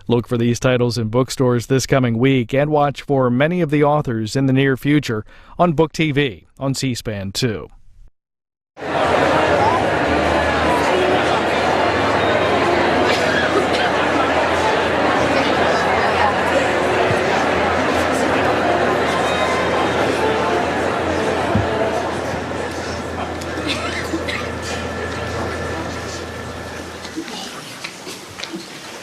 Look for these titles in bookstores this coming week and watch for many of the authors in the near future on Book TV on C-SPAN 2.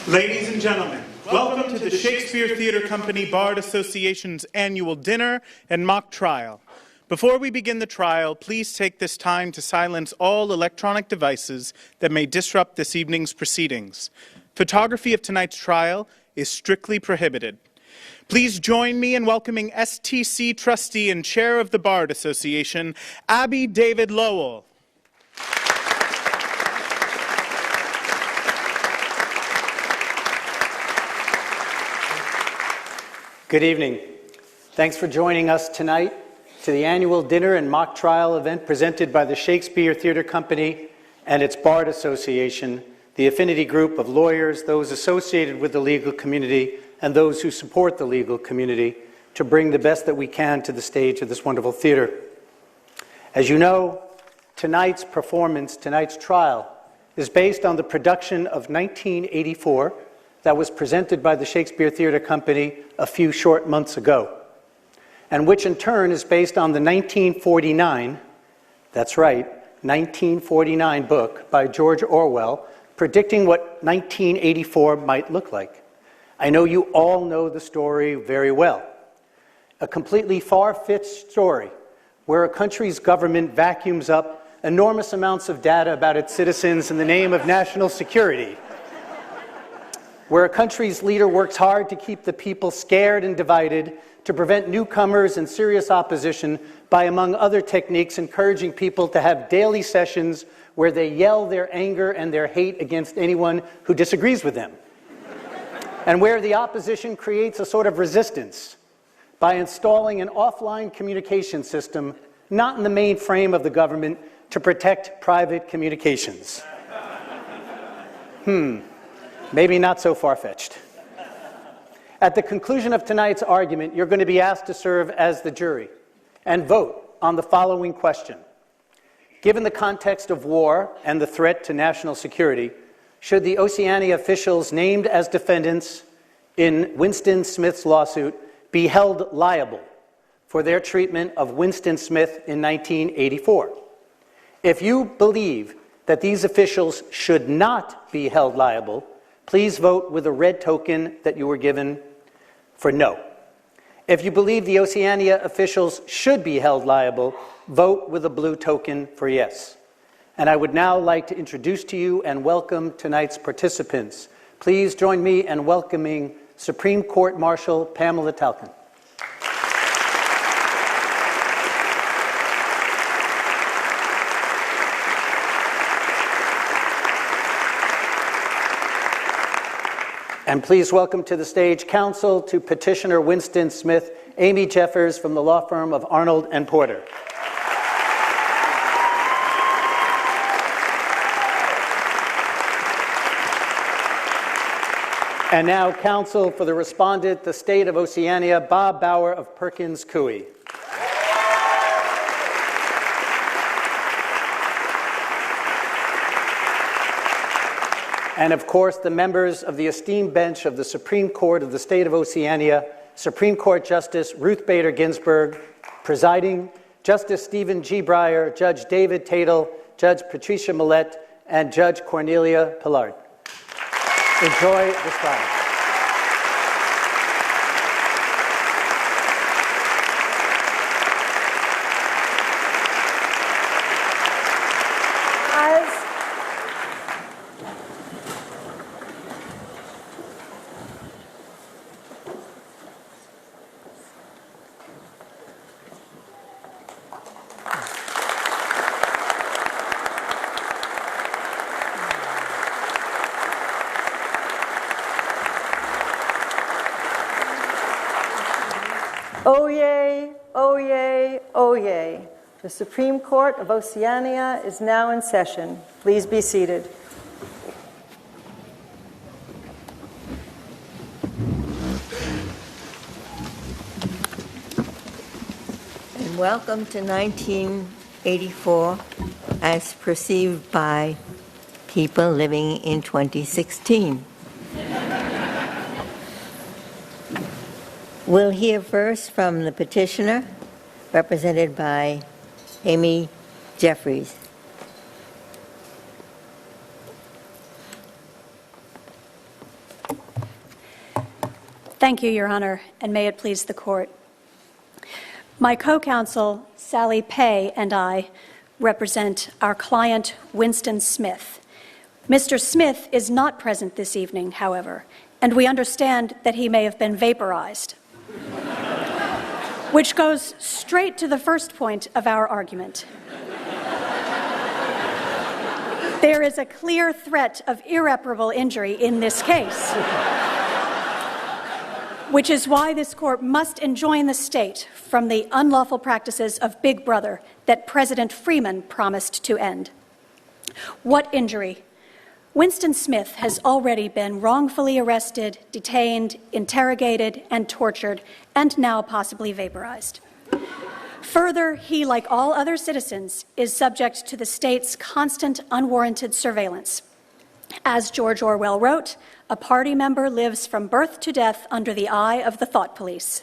Ladies and gentlemen, welcome to the Shakespeare Theatre Company Bard Association's annual dinner and mock trial. Before we begin the trial, please take this time to silence all electronic devices that may disrupt this evening's proceedings. Photography of tonight's trial is strictly prohibited. Please join me in welcoming STC trustee and chair of the Bard Association, Abby David Lowell. Good evening. Thanks for joining us tonight to the annual dinner and mock trial event presented by the Shakespeare Theatre Company and its Bard Association, the affinity group of lawyers, those associated with the legal community, and those who support the legal community to bring the best that we can to the stage of this wonderful theater. As you know, tonight's performance, tonight's trial, is based on the production of 1984 that was presented by the Shakespeare Theatre Company a few short months ago, and which in turn is based on the 1949, that's right, 1949 book by George Orwell, predicting what 1984 might look like. I know you all know the story very well. A completely far-fetched story where a country's government vacuums up enormous amounts of data about its citizens in the name of national security, where a country's leader works hard to keep the people scared and divided, to prevent newcomers and serious opposition by, among other techniques, encouraging people to have daily sessions where they yell their anger and their hate against anyone who disagrees with them, and where the opposition creates a sort of resistance by installing an offline communication system, not in the main frame of the government, to protect private communications. Maybe not so far-fetched. At the conclusion of tonight's argument, you're going to be asked to serve as the jury and vote on the following question. Given the context of war and the threat to national security, should the Oceania officials named as defendants in Winston Smith's lawsuit be held liable for their treatment of Winston Smith in 1984? If you believe that these officials should not be held liable, please vote with a red token that you were given for no. If you believe the Oceania officials should be held liable, vote with a blue token for yes. And I would now like to introduce to you and welcome tonight's participants. Please join me in welcoming Supreme Court Marshal Pamela Talcon. And please welcome to the stage counsel to petitioner Winston Smith, Amy Jeffers from the law firm of Arnold and Porter. And now counsel for the respondent, the state of Oceania, Bob Bauer of Perkins Coie. And of course, the members of the esteemed bench of the Supreme Court of the State of Oceania, Supreme Court Justice Ruth Bader Ginsburg, presiding, Justice Stephen G. Breyer, Judge David Tatel, Judge Patricia Millett, and Judge Cornelia Pillard. Enjoy this trial. Oyez, oyez, oyez. The Supreme Court of Oceania is now in session. Please be seated. welcome to 1984 as perceived by people living in 2016. We'll hear first from the petitioner, represented by Amy Jeffries. Thank you, Your Honor, and may it please the Court. My co-counsel, Sally Pay, and I represent our client, Winston Smith. Mr. Smith is not present this evening, however, and we understand that he may have been vaporized, which goes straight to the first point of our argument. There is a clear threat of irreparable injury in this case, which is why this Court must enjoin the state from the unlawful practices of Big Brother that President Freeman promised to end. What injury? Winston Smith has already been wrongfully arrested, detained, interrogated, and tortured, and now possibly vaporized. Further, he, like all other citizens, is subject to the state's constant, unwarranted surveillance. As George Orwell wrote, a party member lives from birth to death under the eye of the thought police.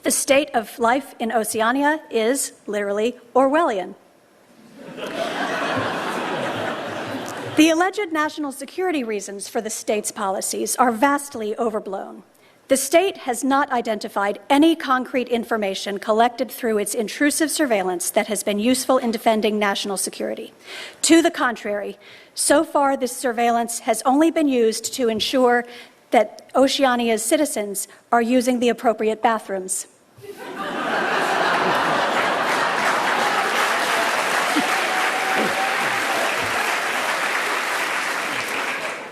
The state of life in Oceania is literally Orwellian. The alleged national security reasons for the state's policies are vastly overblown. The state has not identified any concrete information collected through its intrusive surveillance that has been useful in defending national security. To the contrary, so far this surveillance has only been used to ensure that Oceania's citizens are using the appropriate bathrooms.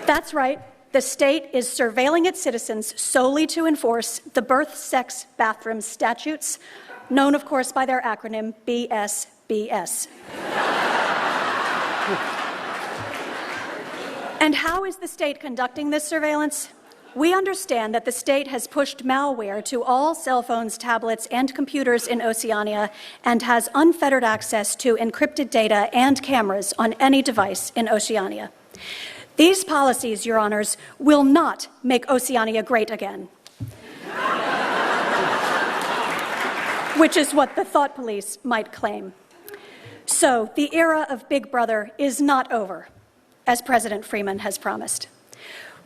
That's right. The state is surveilling its citizens solely to enforce the birth, sex, bathroom statutes, known, of course, by their acronym BSBS. And how is the state conducting this surveillance? We understand that the state has pushed malware to all cell phones, tablets, and computers in Oceania and has unfettered access to encrypted data and cameras on any device in Oceania. These policies, Your Honors, will not make Oceania great again, which is what the thought police might claim. So the era of Big Brother is not over, as President Freeman has promised.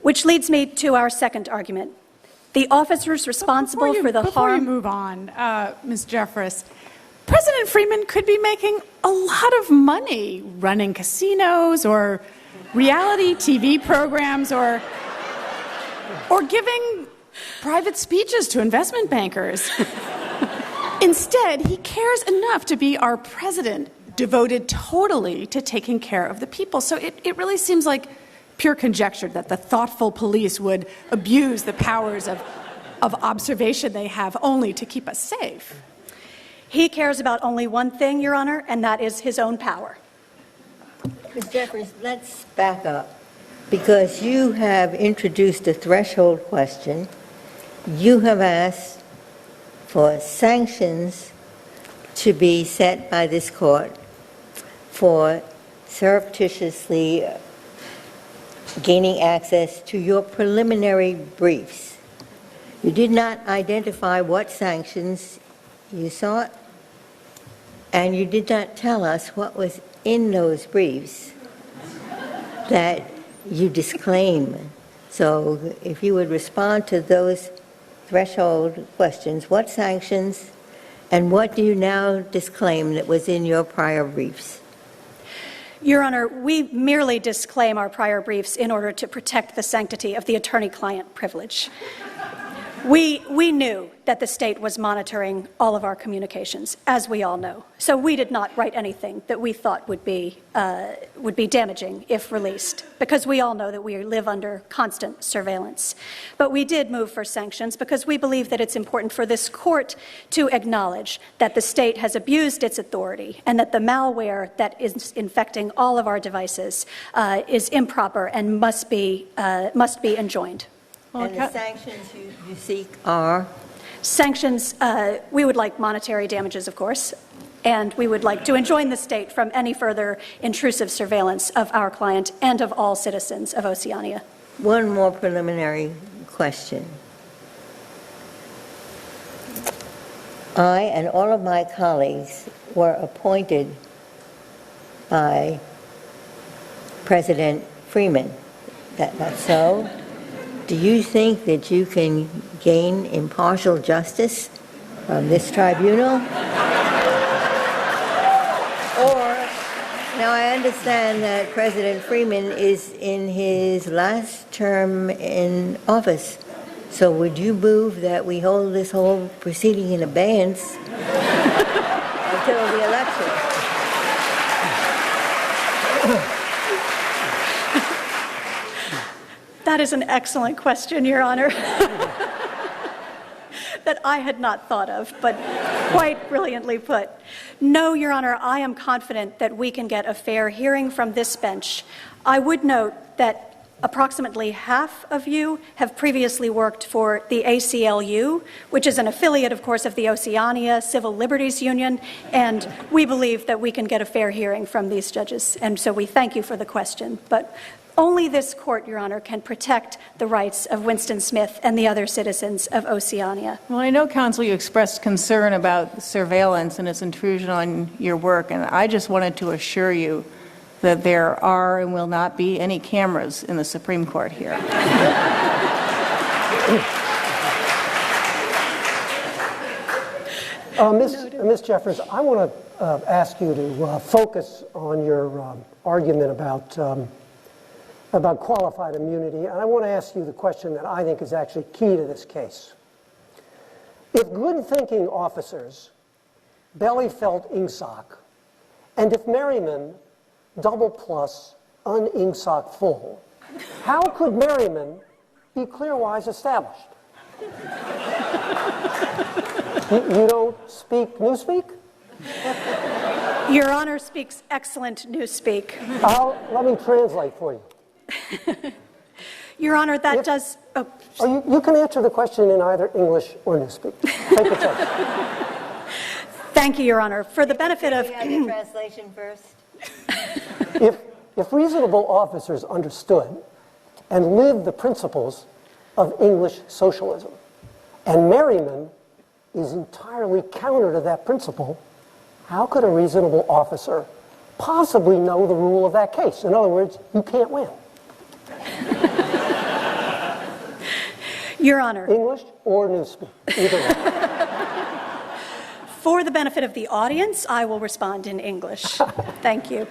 Which leads me to our second argument. The officers responsible for the Before harm... you move on, Ms. Jeffress, President Freeman could be making a lot of money running casinos or reality TV programs or giving private speeches to investment bankers. Instead, he cares enough to be our president, devoted totally to taking care of the people. So it really seems like pure conjecture that the thoughtful police would abuse the powers of observation they have only to keep us safe. He cares about only one thing, Your Honor, and that is his own power. Ms. Jeffries, let's back up, because you have introduced a threshold question. You have asked for sanctions to be set by this court for surreptitiously gaining access to your preliminary briefs. You did not identify what sanctions you sought, and you did not tell us what was in those briefs that you disclaim. So if you would respond to those threshold questions, what sanctions and what do you now disclaim that was in your prior briefs? Your Honor, we merely disclaim our prior briefs in order to protect the sanctity of the attorney-client privilege. We knew that the state was monitoring all of our communications, as we all know. So we did not write anything that we thought would be damaging if released, because we all know that we live under constant surveillance. But we did move for sanctions because we believe that it's important for this court to acknowledge that the state has abused its authority and that the malware that is infecting all of our devices is improper and must be enjoined. And the sanctions you seek are? Sanctions, we would like monetary damages, of course, and we would like to enjoin the state from any further intrusive surveillance of our client and of all citizens of Oceania. One more preliminary question. I and all of my colleagues were appointed by President Freeman. That's so? Do you think that you can gain impartial justice from this tribunal? Or, now I understand that President Freeman is in his last term in office. So would you move that we hold this whole proceeding in abeyance until the election? That is an excellent question, Your Honor, that I had not thought of, but quite brilliantly put. No, Your Honor, I am confident that we can get a fair hearing from this bench. I would note that approximately half of you have previously worked for the ACLU, which is an affiliate, of course, of the Oceania Civil Liberties Union, and we believe that we can get a fair hearing from these judges, and so we thank you for the question. But only this court, Your Honor, can protect the rights of Winston Smith and the other citizens of Oceania. Well, I know, counsel, you expressed concern about surveillance and its intrusion on your work, and I just wanted to assure you that there are and will not be any cameras in the Supreme Court here. Ms. Jeffers, I want to ask you to focus on your argument about qualified immunity, and I want to ask you the question that I think is actually key to this case. If good-thinking officers belly felt ingsoc, and if Merriman double plus un-ingsoc full, how could Merriman be clear-wise established? You don't speak newspeak? Your Honor speaks excellent newspeak. Let me translate for you. Your Honor, that does... Oh. You can answer the question in either English or newspeak. Take your choice. Thank you, Your Honor. For the benefit of... Can we have the translation first? If reasonable officers understood and lived the principles of English socialism, and Merriman is entirely counter to that principle, how could a reasonable officer possibly know the rule of that case? In other words, you can't win. Your Honor. English or newspeak, either way. For the benefit of the audience, I will respond in English. Thank you.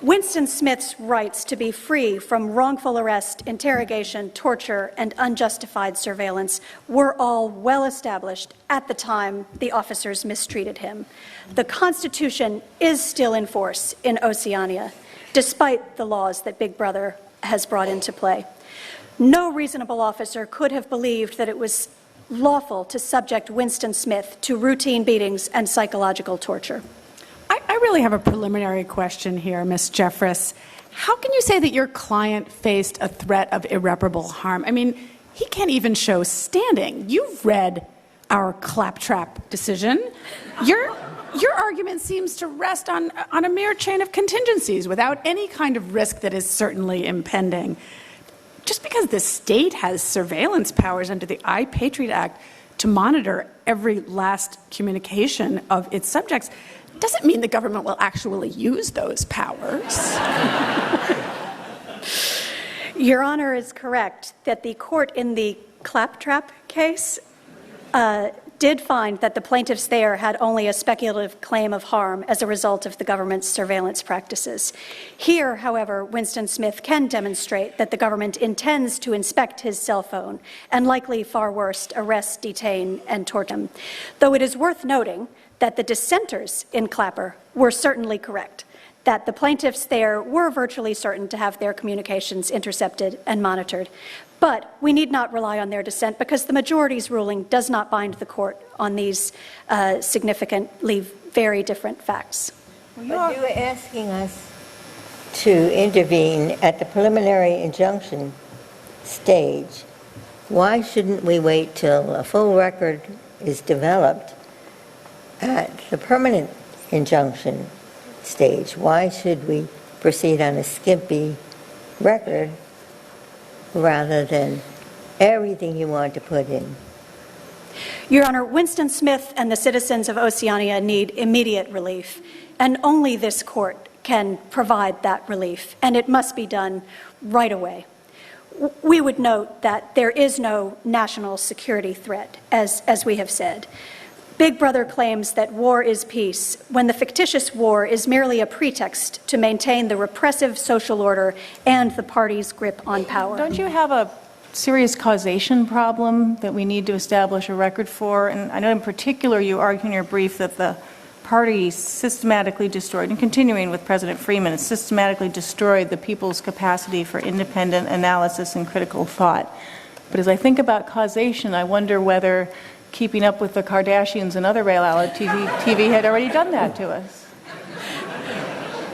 Winston Smith's rights to be free from wrongful arrest, interrogation, torture, and unjustified surveillance were all well established at the time the officers mistreated him. The Constitution is still in force in Oceania, despite the laws that Big Brother has brought into play. No reasonable officer could have believed that it was lawful to subject Winston Smith to routine beatings and psychological torture. I really have a preliminary question here, Ms. Jeffress. How can you say that your client faced a threat of irreparable harm? I mean, he can't even show standing. You've read our claptrap decision. Your argument seems to rest on a mere chain of contingencies without any kind of risk that is certainly impending. Just because the state has surveillance powers under the I-Patriot Act to monitor every last communication of its subjects doesn't mean the government will actually use those powers. Your Honor is correct that the court in the claptrap case did find that the plaintiffs there had only a speculative claim of harm as a result of the government's surveillance practices. Here, however, Winston Smith can demonstrate that the government intends to inspect his cell phone and likely, far worse, arrest, detain, and torture him. Though it is worth noting that the dissenters in Clapper were certainly correct, that the plaintiffs there were virtually certain to have their communications intercepted and monitored. But we need not rely on their dissent because the majority's ruling does not bind the court on these significantly very different facts. But you were asking us to intervene at the preliminary injunction stage. Why shouldn't we wait till a full record is developed at the permanent injunction stage, why should we proceed on a skimpy record rather than everything you want to put in? Your Honor, Winston Smith and the citizens of Oceania need immediate relief, and only this court can provide that relief, and it must be done right away. We would note that there is no national security threat, as we have said. Big Brother claims that war is peace, when the fictitious war is merely a pretext to maintain the repressive social order and the party's grip on power. Don't you have a serious causation problem that we need to establish a record for? And I know in particular you argue in your brief that the party systematically destroyed, and continuing with President Freeman, systematically destroyed the people's capacity for independent analysis and critical thought. But as I think about causation, I wonder whether Keeping Up with the Kardashians and other reality TV had already done that to us.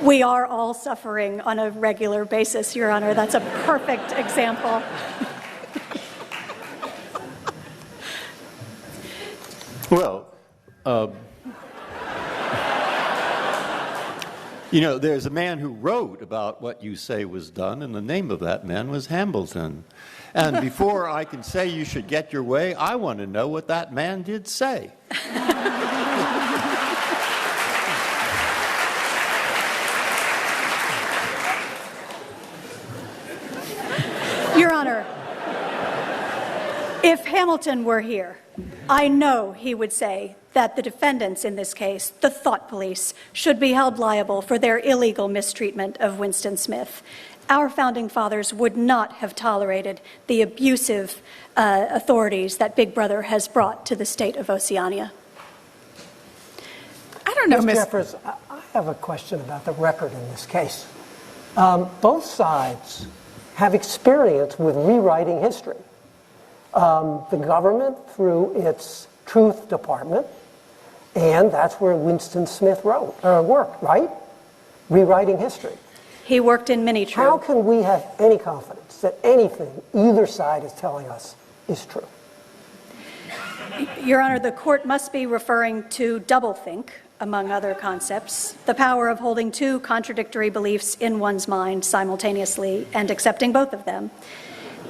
We are all suffering on a regular basis, Your Honor. That's a perfect example. Well, you know, there's a man who wrote about what you say was done, and the name of that man was Hambleton. And before I can say you should get your way, I want to know what that man did say. Your Honor, if Hamilton were here, I know he would say that the defendants in this case, the thought police, should be held liable for their illegal mistreatment of Winston Smith. Our founding fathers would not have tolerated the abusive authorities that Big Brother has brought to the state of Oceania. I don't know, Ms. Ms. Jeffers, I have a question about the record in this case. Both sides have experience with rewriting history. The government through its Truth Department, and that's where Winston Smith worked, right? Rewriting history. He worked in many truths. How can we have any confidence that anything either side is telling us is true? Your Honor, the court must be referring to doublethink, among other concepts, the power of holding two contradictory beliefs in one's mind simultaneously and accepting both of them.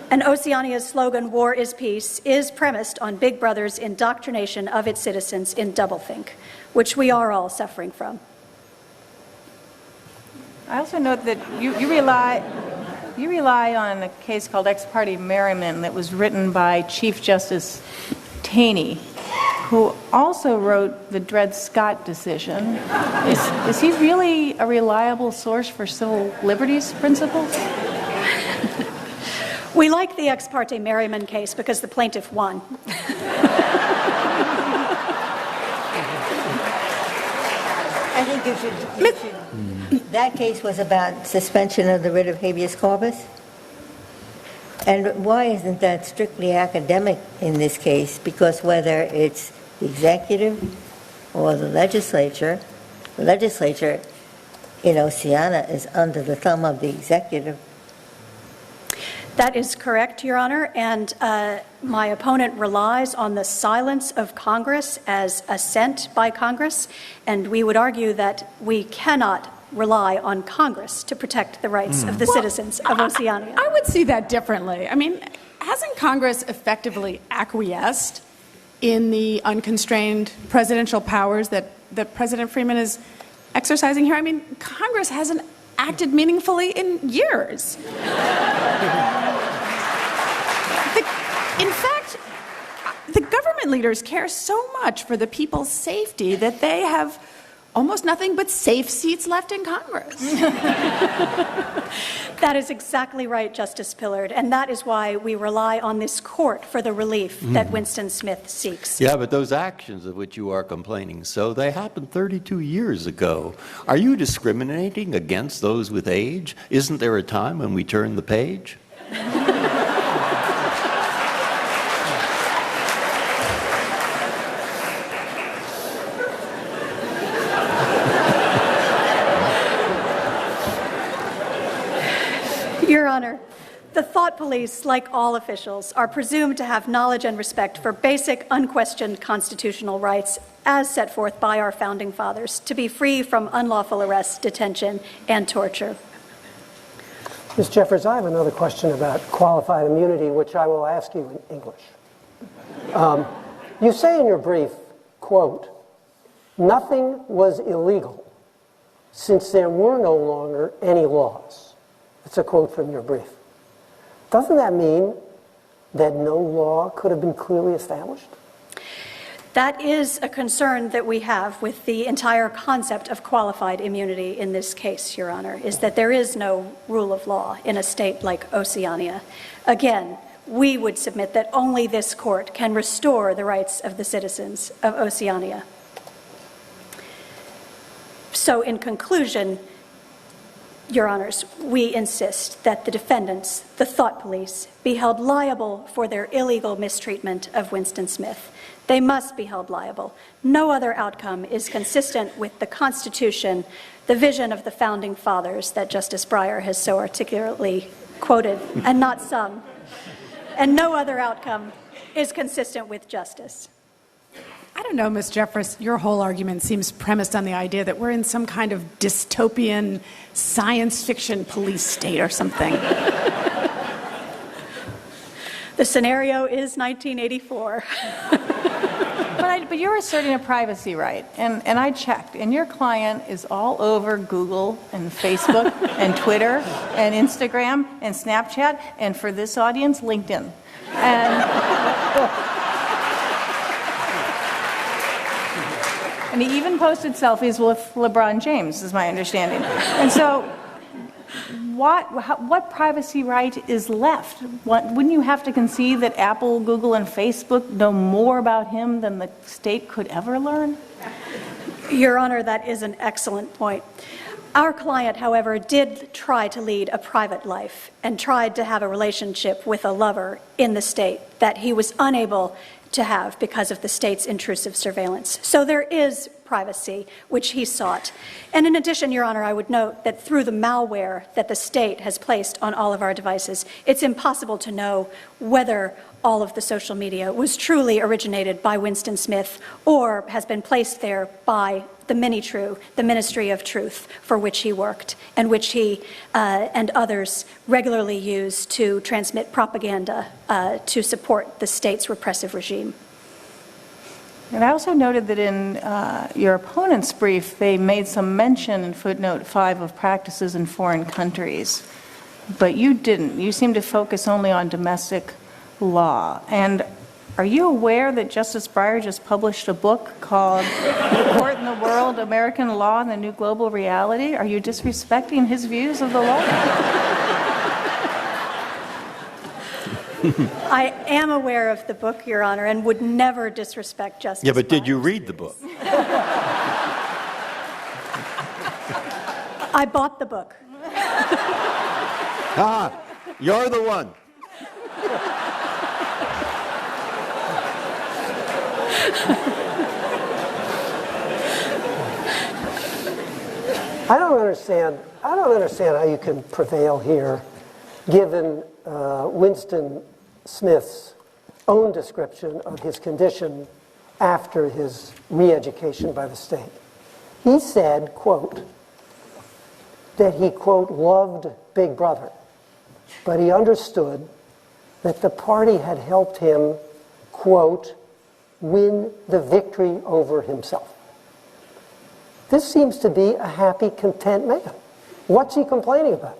And Oceania's slogan, "War is Peace," is premised on Big Brother's indoctrination of its citizens in doublethink, which we are all suffering from. I also note that you rely on a case called Ex parte Merriman that was written by Chief Justice Taney, who also wrote the Dred Scott decision. Is he really a reliable source for civil liberties principles? We like the Ex parte Merriman case because the plaintiff won. I think you should. That case was about suspension of the writ of habeas corpus. And why isn't that strictly academic in this case? Because whether it's the executive or the legislature in Oceania is under the thumb of the executive. That is correct, Your Honor, and my opponent relies on the silence of Congress as assent by Congress, and we would argue that we cannot rely on Congress to protect the rights of the citizens of Oceania. I would see that differently. I mean, hasn't Congress effectively acquiesced in the unconstrained presidential powers that President Freeman is exercising here? I mean, Congress hasn't acted meaningfully in years. In fact, the government leaders care so much for the people's safety that they have almost nothing but safe seats left in Congress. That is exactly right, Justice Pillard, and that is why we rely on this court for the relief that Winston Smith seeks. Yeah, but those actions of which you are complaining, so they happened 32 years ago. Are you discriminating against those with age? Isn't there a time when we turn the page? Your Honor, the thought thought police, like all officials, are presumed to have knowledge and respect for basic, unquestioned constitutional rights as set forth by our founding fathers, to be free from unlawful arrest, detention, and torture. Ms. Jeffers, I have another question about qualified immunity, which I will ask you in English. You say in your brief, quote, "Nothing was illegal since there were no longer any laws." That's a quote from your brief. Doesn't that mean that no law could have been clearly established? That is a concern that we have with the entire concept of qualified immunity in this case, Your Honor, is that there is no rule of law in a state like Oceania. Again, we would submit that only this court can restore the rights of the citizens of Oceania. So in conclusion, Your Honors, we insist that the defendants, the thought police, be held liable for their illegal mistreatment of Winston Smith. They must be held liable. No other outcome is consistent with the Constitution, the vision of the Founding Fathers that Justice Breyer has so articulately quoted, and not some. And no other outcome is consistent with justice. I don't know, Ms. Jeffers, your whole argument seems premised on the idea that we're in some kind of dystopian science fiction police state or something. The scenario is 1984. But you're asserting a privacy right, and I checked, and your client is all over Google and Facebook and Twitter and Instagram and Snapchat, and for this audience, LinkedIn. And he even posted selfies with LeBron James, is my understanding. And so, what privacy right is left? Wouldn't you have to concede that Apple, Google, and Facebook know more about him than the state could ever learn? Your Honor, that is an excellent point. Our client, however, did try to lead a private life and tried to have a relationship with a lover in the state that he was unable to have because of the state's intrusive surveillance. So there is privacy, which he sought. And in addition, Your Honor, I would note that through the malware that the state has placed on all of our devices, it's impossible to know whether all of the social media was truly originated by Winston Smith or has been placed there by the Mini-True, the Ministry of Truth, for which he worked, and which he and others regularly use to transmit propaganda to support the state's repressive regime. And I also noted that in your opponent's brief, they made some mention in footnote 5 of practices in foreign countries, but you didn't. You seem to focus only on domestic law. And are you aware that Justice Breyer just published a book called The Court in the World, American Law and the New Global Reality? Are you disrespecting his views of the law? I am aware of the book, Your Honor, and would never disrespect Justice Yeah, but did Breyer. you read the book? I bought the book. Ah, you're the one. I don't understand how you can prevail here, given Winston Smith's own description of his condition after his re-education by the state. He said, quote, that he, quote, loved Big Brother, but he understood that the party had helped him, quote, win the victory over himself. This seems to be a happy, content man. What's he complaining about?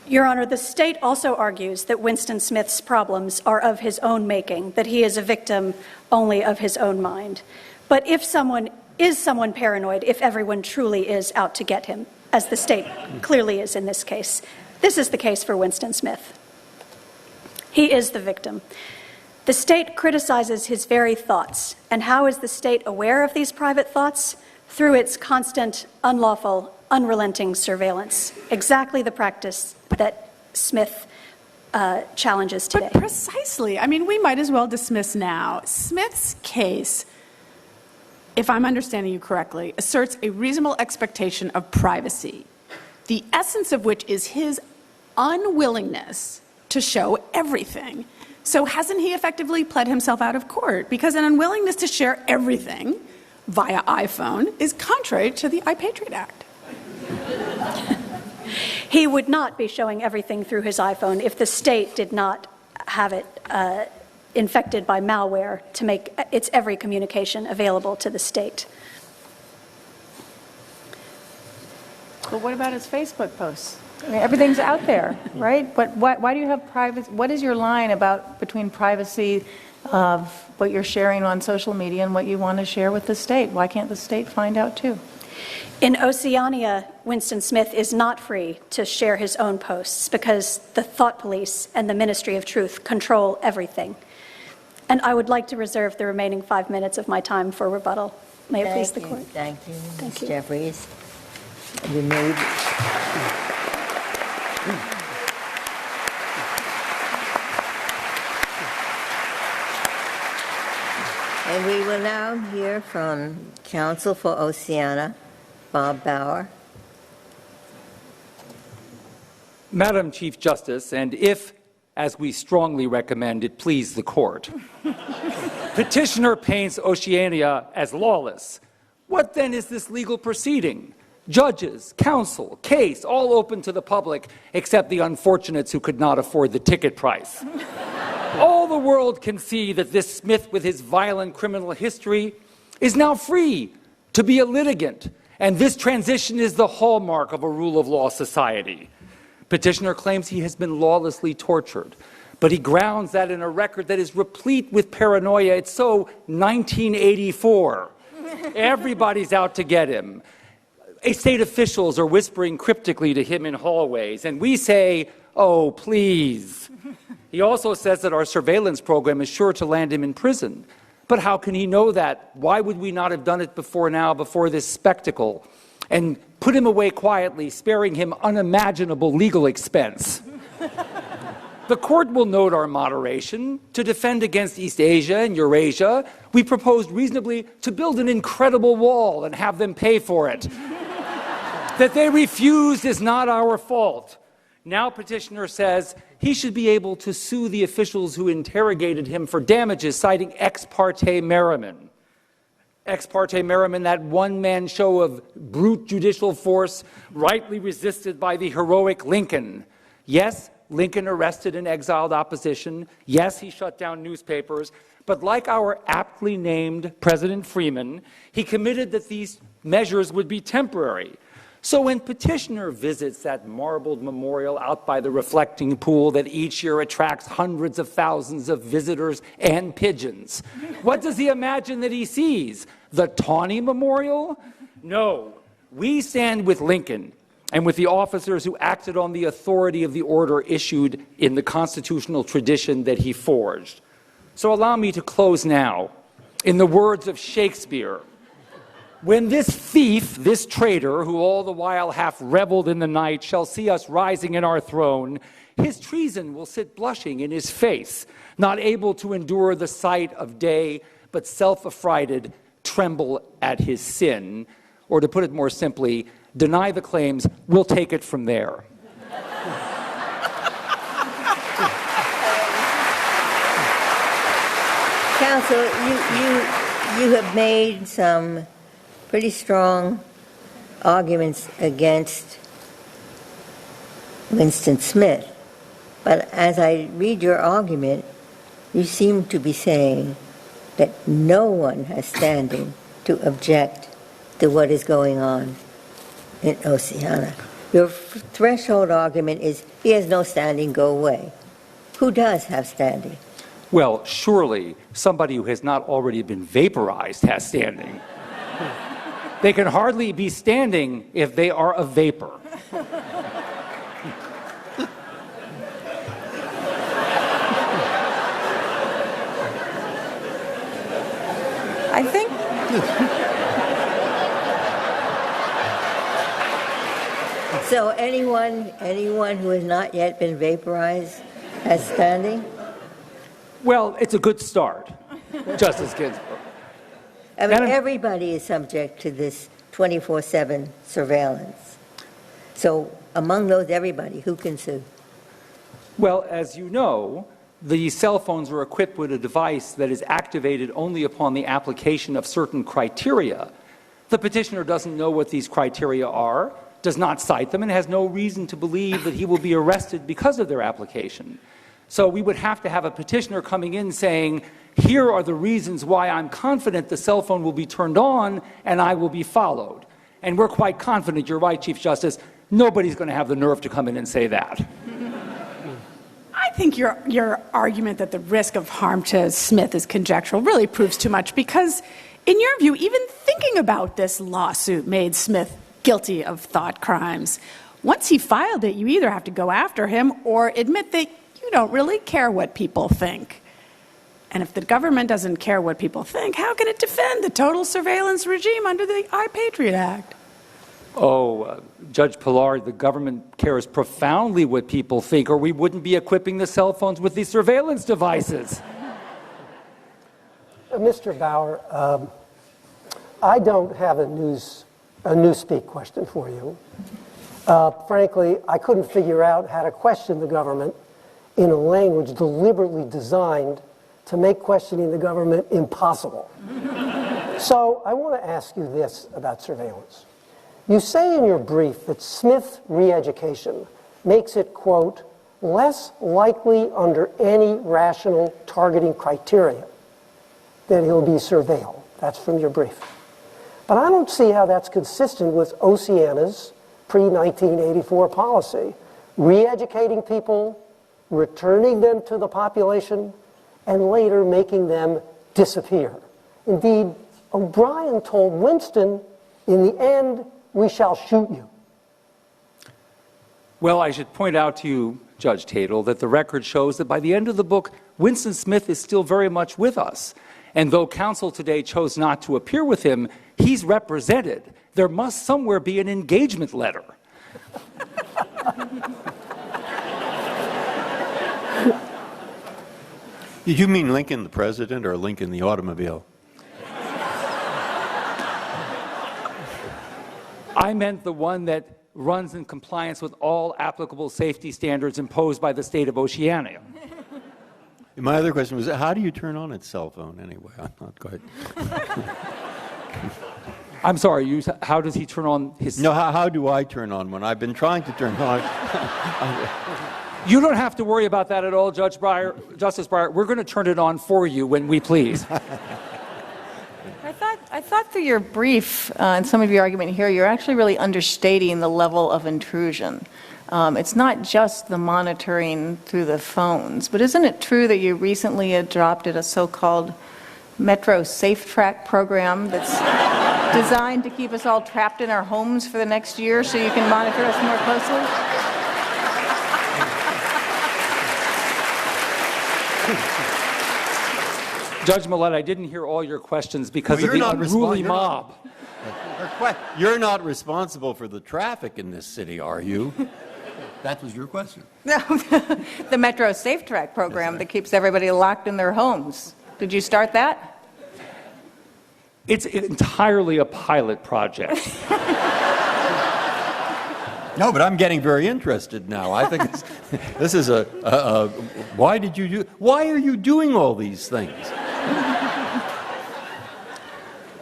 Your Honor, the state also argues that Winston Smith's problems are of his own making, that he is a victim only of his own mind. But if someone paranoid, if everyone truly is out to get him, as the state clearly is in this case, this is the case for Winston Smith. He is the victim. The state criticizes his very thoughts. And how is the state aware of these private thoughts? Through its constant, unlawful, unrelenting surveillance. Exactly the practice that Smith challenges today. But precisely. I mean, we might as well dismiss now. Smith's case, if I'm understanding you correctly, asserts a reasonable expectation of privacy, the essence of which is his unwillingness to show everything. So hasn't he effectively pled himself out of court? Because an unwillingness to share everything via iPhone is contrary to the iPatriot Act. He would not be showing everything through his iPhone if the state did not have it infected by malware to make its every communication available to the state. But what about his Facebook posts? I mean, everything's out there, right? But why do you have privacy? What is your line between privacy of what you're sharing on social media and what you want to share with the state? Why can't the state find out too? In Oceania, Winston Smith is not free to share his own posts because the thought police and the Ministry of Truth control everything. And I would like to reserve the remaining 5 minutes of my time for rebuttal. May it please the court. Thank you, Thank Ms. you. Jeffries. You made. And we will now hear from counsel for Oceania, Bob Bauer. Madam Chief Justice, and if, as we strongly recommend, it please the court, petitioner paints Oceania as lawless. What then is this legal proceeding? Judges, counsel, case, all open to the public, except the unfortunates who could not afford the ticket price. All the world can see that this Smith, with his violent criminal history, is now free to be a litigant, and this transition is the hallmark of a rule of law society. Petitioner claims he has been lawlessly tortured, but he grounds that in a record that is replete with paranoia. It's so 1984. Everybody's out to get him. State officials are whispering cryptically to him in hallways, and we say, oh, please. He also says that our surveillance program is sure to land him in prison. But how can he know that? Why would we not have done it before now, before this spectacle, and put him away quietly, sparing him unimaginable legal expense? The court will note our moderation. To defend against East Asia and Eurasia, we proposed reasonably to build an incredible wall and have them pay for it. That they refused is not our fault. Now petitioner says he should be able to sue the officials who interrogated him for damages, citing ex parte merriment. Ex parte merriment, that one-man show of brute judicial force, rightly resisted by the heroic Lincoln. Yes, Lincoln arrested and exiled opposition. Yes, he shut down newspapers. But like our aptly named President Freeman, he committed that these measures would be temporary. So when petitioner visits that marbled memorial out by the reflecting pool that each year attracts hundreds of thousands of visitors and pigeons, what does he imagine that he sees? The Tawney Memorial? No, we stand with Lincoln and with the officers who acted on the authority of the order issued in the constitutional tradition that he forged. So allow me to close now in the words of Shakespeare. When this thief, this traitor, who all the while half reveled in the night, shall see us rising in our throne, his treason will sit blushing in his face, not able to endure the sight of day, but self-affrighted, tremble at his sin. Or to put it more simply, deny the claims, we'll take it from there. Counsel, you have made some pretty strong arguments against Winston Smith. But as I read your argument, you seem to be saying that no one has standing to object to what is going on in Oceania. Your threshold argument is he has no standing, go away. Who does have standing? Well, surely somebody who has not already been vaporized has standing. They can hardly be standing if they are a vapor. I think. So anyone who has not yet been vaporized has standing? Well, it's a good start, Justice Ginsburg. I mean, everybody is subject to this 24/7 surveillance. So among those everybody, who can sue? Well, as you know, the cell phones are equipped with a device that is activated only upon the application of certain criteria. The petitioner doesn't know what these criteria are, does not cite them, and has no reason to believe that he will be arrested because of their application. So we would have to have a petitioner coming in saying, here are the reasons why I'm confident the cell phone will be turned on and I will be followed. And we're quite confident, you're right, Chief Justice, nobody's going to have the nerve to come in and say that. I think your argument that the risk of harm to Smith is conjectural really proves too much because, in your view, even thinking about this lawsuit made Smith guilty of thought crimes. Once he filed it, you either have to go after him or admit that you don't really care what people think. And if the government doesn't care what people think, how can it defend the total surveillance regime under the iPatriot Act? Judge Pillard, the government cares profoundly what people think, or we wouldn't be equipping the cell phones with these surveillance devices. Mr. Bauer, I don't have a newspeak question for you. Frankly, I couldn't figure out how to question the government in a language deliberately designed to make questioning the government impossible. So I want to ask you this about surveillance. You say in your brief that Smith's re-education makes it, quote, less likely under any rational targeting criteria that he'll be surveilled. That's from your brief. But I don't see how that's consistent with Oceana's pre-1984 policy, re-educating people, returning them to the population, and later making them disappear. Indeed, O'Brien told Winston, in the end, we shall shoot you. Well, I should point out to you, Judge Tatel, that the record shows that by the end of the book, Winston Smith is still very much with us. And though counsel today chose not to appear with him, he's represented. There must somewhere be an engagement letter. Did you mean Lincoln the president or Lincoln the automobile? I meant the one that runs in compliance with all applicable safety standards imposed by the state of Oceania. My other question was, how do you turn on its cell phone anyway? I'm not quite... I'm sorry, how does he turn on his... No, how do I turn on one? I've been trying to turn on... You don't have to worry about that at all, Justice Breyer. We're going to turn it on for you when we please. I thought through your brief and some of your argument here, you're actually really understating the level of intrusion. It's not just the monitoring through the phones, but isn't it true that you recently adopted a so-called Metro Safe Track program that's designed to keep us all trapped in our homes for the next year so you can monitor us more closely? Judge Millett, I didn't hear all your questions because of the unruly mob. You're not responsible for the traffic in this city, are you? That was your question. No, the Metro Safe Track program that keeps everybody locked in their homes. Did you start that? It's entirely a pilot project. No, but I'm getting very interested now. I think this is why are you doing all these things?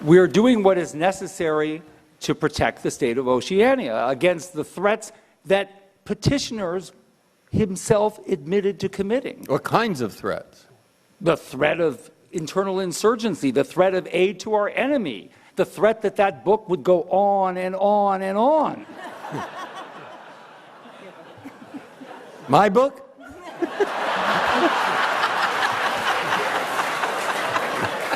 We're doing what is necessary to protect the state of Oceania against the threats that petitioners himself admitted to committing. What kinds of threats? The threat of internal insurgency, the threat of aid to our enemy, the threat that that book would go on and on and on. My book?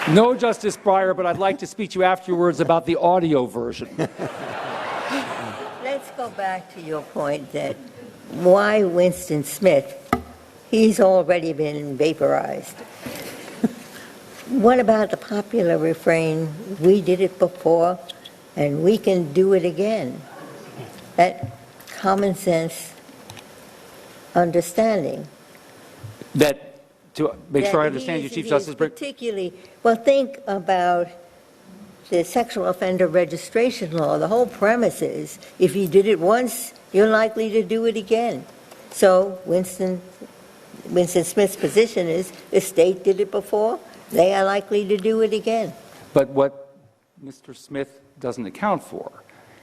No, Justice Breyer, but I'd like to speak to you afterwards about the audio version. Let's go back to your point that why Winston Smith? He's already been vaporized. What about the popular refrain, we did it before and we can do it again? That common sense understanding. That, to make sure I understand you, Chief Justice Brick. Particularly, well, think about the sexual offender registration law. The whole premise is if you did it once, you're likely to do it again. So Winston Smith's position is the state did it before, they are likely to do it again. But what Mr. Smith doesn't account for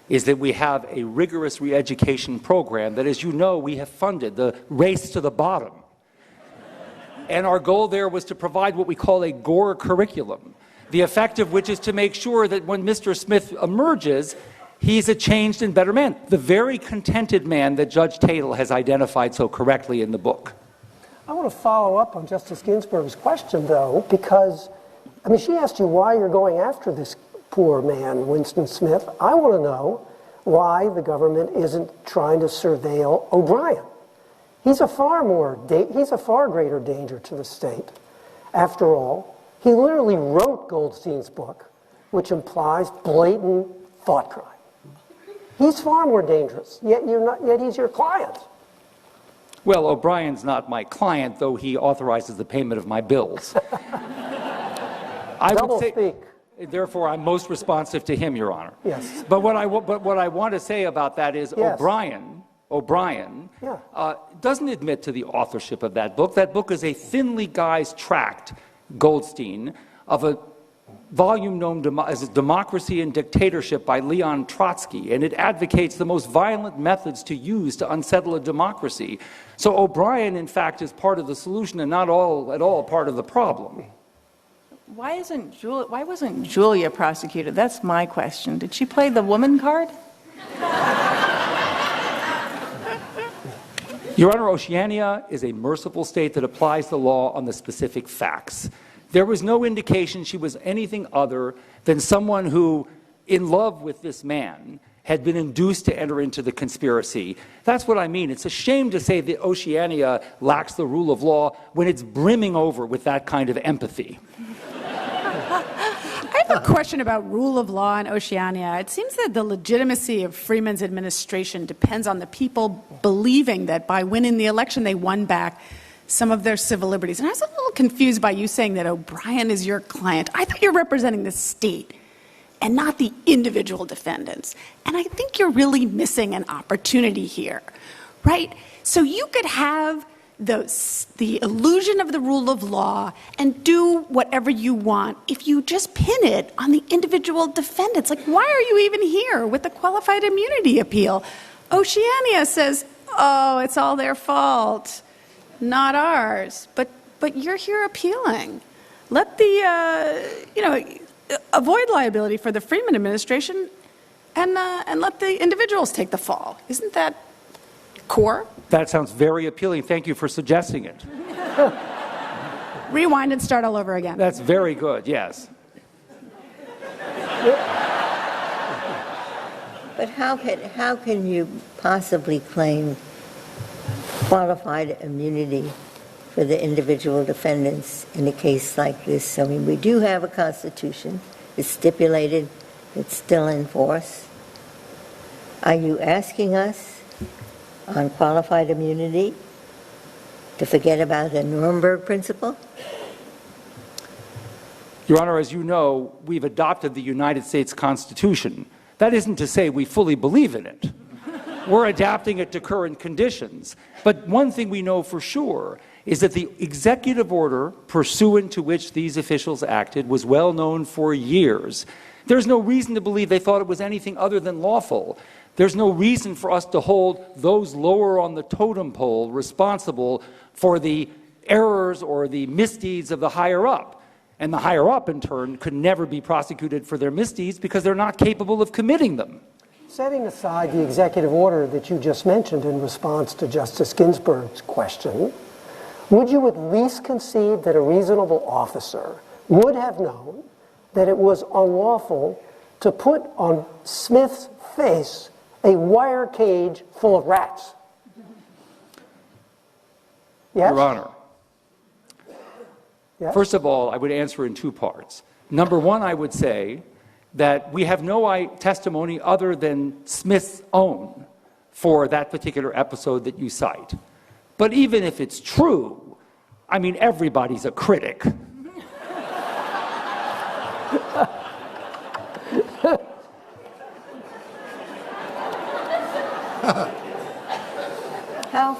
is that we have a rigorous re-education program that, as you know, we have funded, the Race to the Bottom. And our goal there was to provide what we call a Gore curriculum, the effect of which is to make sure that when Mr. Smith emerges, he's a changed and better man, the very contented man that Judge Tatel has identified so correctly in the book. I want to follow up on Justice Ginsburg's question, though, because, I mean, she asked you why you're going after this poor man, Winston Smith. I want to know why the government isn't trying to surveil O'Brien. He's a far greater danger to the state. After all, he literally wrote Goldstein's book, which implies blatant thought crime. He's far more dangerous, yet he's your client. Well, O'Brien's not my client, though he authorizes the payment of my bills. Double speak. Therefore, I'm most responsive to him, Your Honor. Yes. But what I want to say about that is yes. O'Brien doesn't admit to the authorship of that book. That book is a thinly guised tract, Goldstein, of a volume known as Democracy and Dictatorship by Leon Trotsky, and it advocates the most violent methods to use to unsettle a democracy. So O'Brien, in fact, is part of the solution and not at all part of the problem. Why wasn't Julia prosecuted? That's my question. Did she play the woman card? Your Honor, Oceania is a merciful state that applies the law on the specific facts. There was no indication she was anything other than someone who, in love with this man, had been induced to enter into the conspiracy. That's what I mean. It's a shame to say that Oceania lacks the rule of law when it's brimming over with that kind of empathy. I have a question about rule of law in Oceania. It seems that the legitimacy of Freeman's administration depends on the people believing that by winning the election they won back some of their civil liberties. And I was a little confused by you saying that O'Brien is your client. I thought you're representing the state and not the individual defendants. And I think you're really missing an opportunity here, right? So you could have the illusion of the rule of law and do whatever you want if you just pin it on the individual defendants. Like, why are you even here with the qualified immunity appeal? Oceania says, oh, it's all their fault, not ours. But you're here appealing. Let the, avoid liability for the Freeman administration and let the individuals take the fall. Isn't that core? That sounds very appealing. Thank you for suggesting it. Rewind and start all over again. That's very good, yes. But how can you possibly claim qualified immunity for the individual defendants in a case like this? I mean, we do have a Constitution. It's stipulated. It's still in force. Are you asking us on qualified immunity to forget about the Nuremberg principle? Your Honor, as you know, we've adopted the United States Constitution. That isn't to say we fully believe in it. We're adapting it to current conditions. But one thing we know for sure is that the executive order pursuant to which these officials acted was well known for years. There's no reason to believe they thought it was anything other than lawful. There's no reason for us to hold those lower on the totem pole responsible for the errors or the misdeeds of the higher up. And the higher up, in turn, could never be prosecuted for their misdeeds because they're not capable of committing them. Setting aside the executive order that you just mentioned in response to Justice Ginsburg's question, would you at least concede that a reasonable officer would have known that it was unlawful to put on Smith's face a wire cage full of rats? Yes? Your Honor, yes? First of all, I would answer in two parts. Number one, I would say that we have no testimony other than Smith's own for that particular episode that you cite. But even if it's true, I mean, everybody's a critic.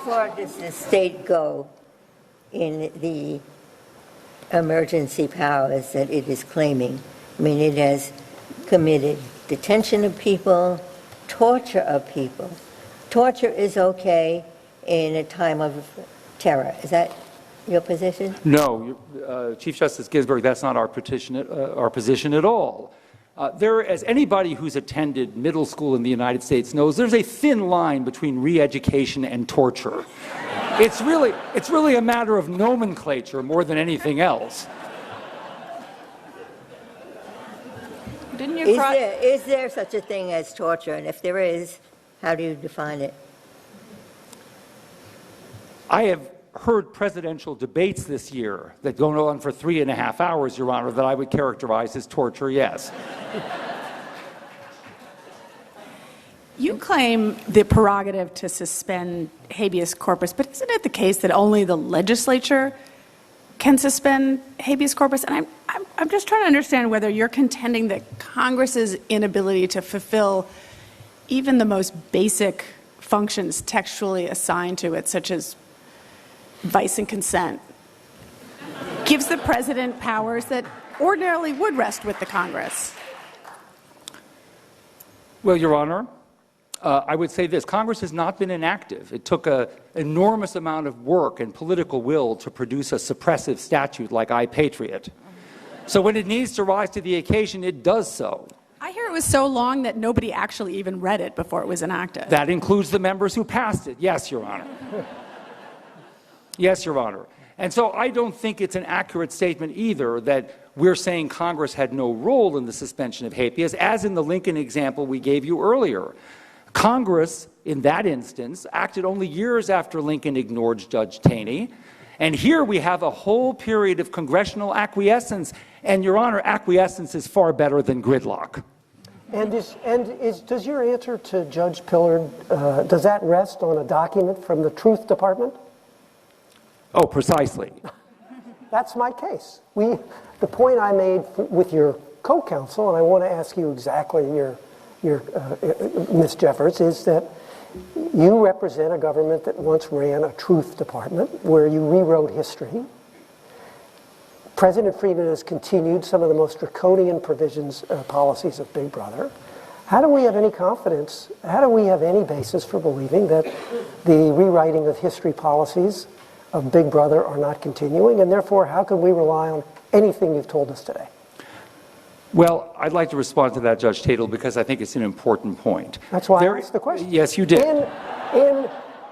far does the state go in the emergency powers that it is claiming? I mean, it has committed detention of people, torture of people. Torture is okay in a time of terror. Is that your position? No, Chief Justice Ginsburg, that's not our position at all. As anybody who's attended middle school in the United States knows, there's a thin line between re-education and torture. It's really a matter of nomenclature more than anything else. Didn't you Is there such a thing as torture? And if there is, how do you define it? I have heard presidential debates this year that go on for 3.5 hours, Your Honor, that I would characterize as torture, yes. You claim the prerogative to suspend habeas corpus, but isn't it the case that only the legislature can suspend habeas corpus? And I'm just trying to understand whether you're contending that Congress's inability to fulfill even the most basic functions textually assigned to it, such as advice and consent, gives the president powers that ordinarily would rest with the Congress. Well, Your Honor, I would say this. Congress has not been inactive. It took an enormous amount of work and political will to produce a suppressive statute like iPatriot. So when it needs to rise to the occasion, it does so. I hear it was so long that nobody actually even read it before it was enacted. That includes the members who passed it. Yes, Your Honor. Yes, Your Honor. And so I don't think it's an accurate statement either that we're saying Congress had no role in the suspension of habeas, as in the Lincoln example we gave you earlier. Congress, in that instance, acted only years after Lincoln ignored Judge Taney. And here we have a whole period of congressional acquiescence. And, Your Honor, acquiescence is far better than gridlock. Does your answer to Judge Pillard, does that rest on a document from the Truth Department? Oh, precisely. That's my case. The point I made with your co-counsel, and I want to ask you exactly Ms. Jeffords, is that you represent a government that once ran a Truth Department where you rewrote history. President Freeman has continued some of the most draconian policies of Big Brother. How do we have any confidence, how do we have any basis for believing that the rewriting of history policies of Big Brother are not continuing, and therefore how can we rely on anything you've told us today? Well, I'd like to respond to that, Judge Tatel, because I think it's an important point. That's why I asked the question. Yes, you did. In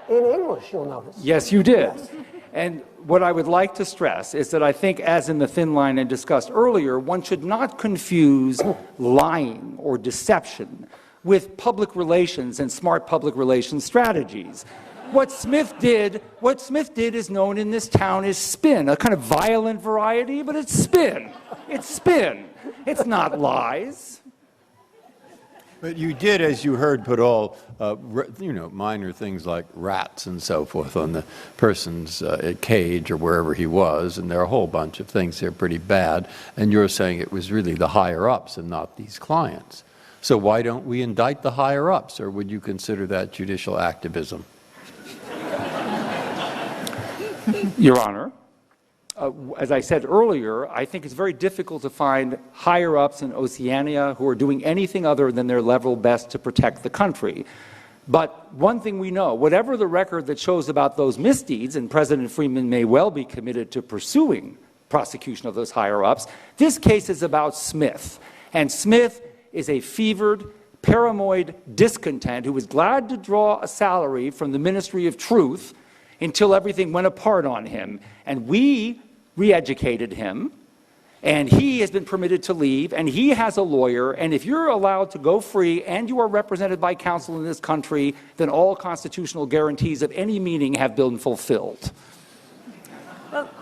English, you'll notice. Yes, you did. Yes. And what I would like to stress is that I think, as in the thin line I discussed earlier, one should not confuse lying or deception with public relations and smart public relations strategies. What Smith did is known in this town as spin, a kind of violent variety, but it's spin. It's spin. It's not lies. But you did, as you heard, put all, minor things like rats and so forth on the person's cage or wherever he was, and there are a whole bunch of things that are pretty bad, and you're saying it was really the higher-ups and not these clients. So why don't we indict the higher-ups, or would you consider that judicial activism? Your Honor, as I said earlier, I think it's very difficult to find higher-ups in Oceania who are doing anything other than their level best to protect the country. But one thing we know, whatever the record that shows about those misdeeds, and President Freeman may well be committed to pursuing prosecution of those higher-ups, this case is about Smith. And Smith is a fevered, paranoid discontent who was glad to draw a salary from the Ministry of Truth until everything went apart on him. And we re-educated him, and he has been permitted to leave, and he has a lawyer, and if you're allowed to go free and you are represented by counsel in this country, then all constitutional guarantees of any meaning have been fulfilled.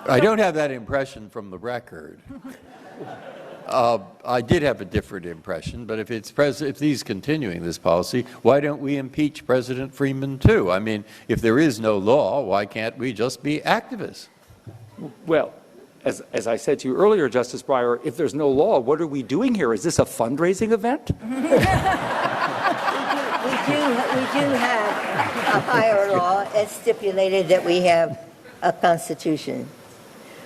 I don't have that impression from the record. I did have a different impression, but if he's continuing this policy, why don't we impeach President Freeman too? I mean, if there is no law, why can't we just be activists? Well, as I said to you earlier, Justice Breyer, if there's no law, what are we doing here? Is this a fundraising event? We do have a higher law it's stipulated that we have a constitution.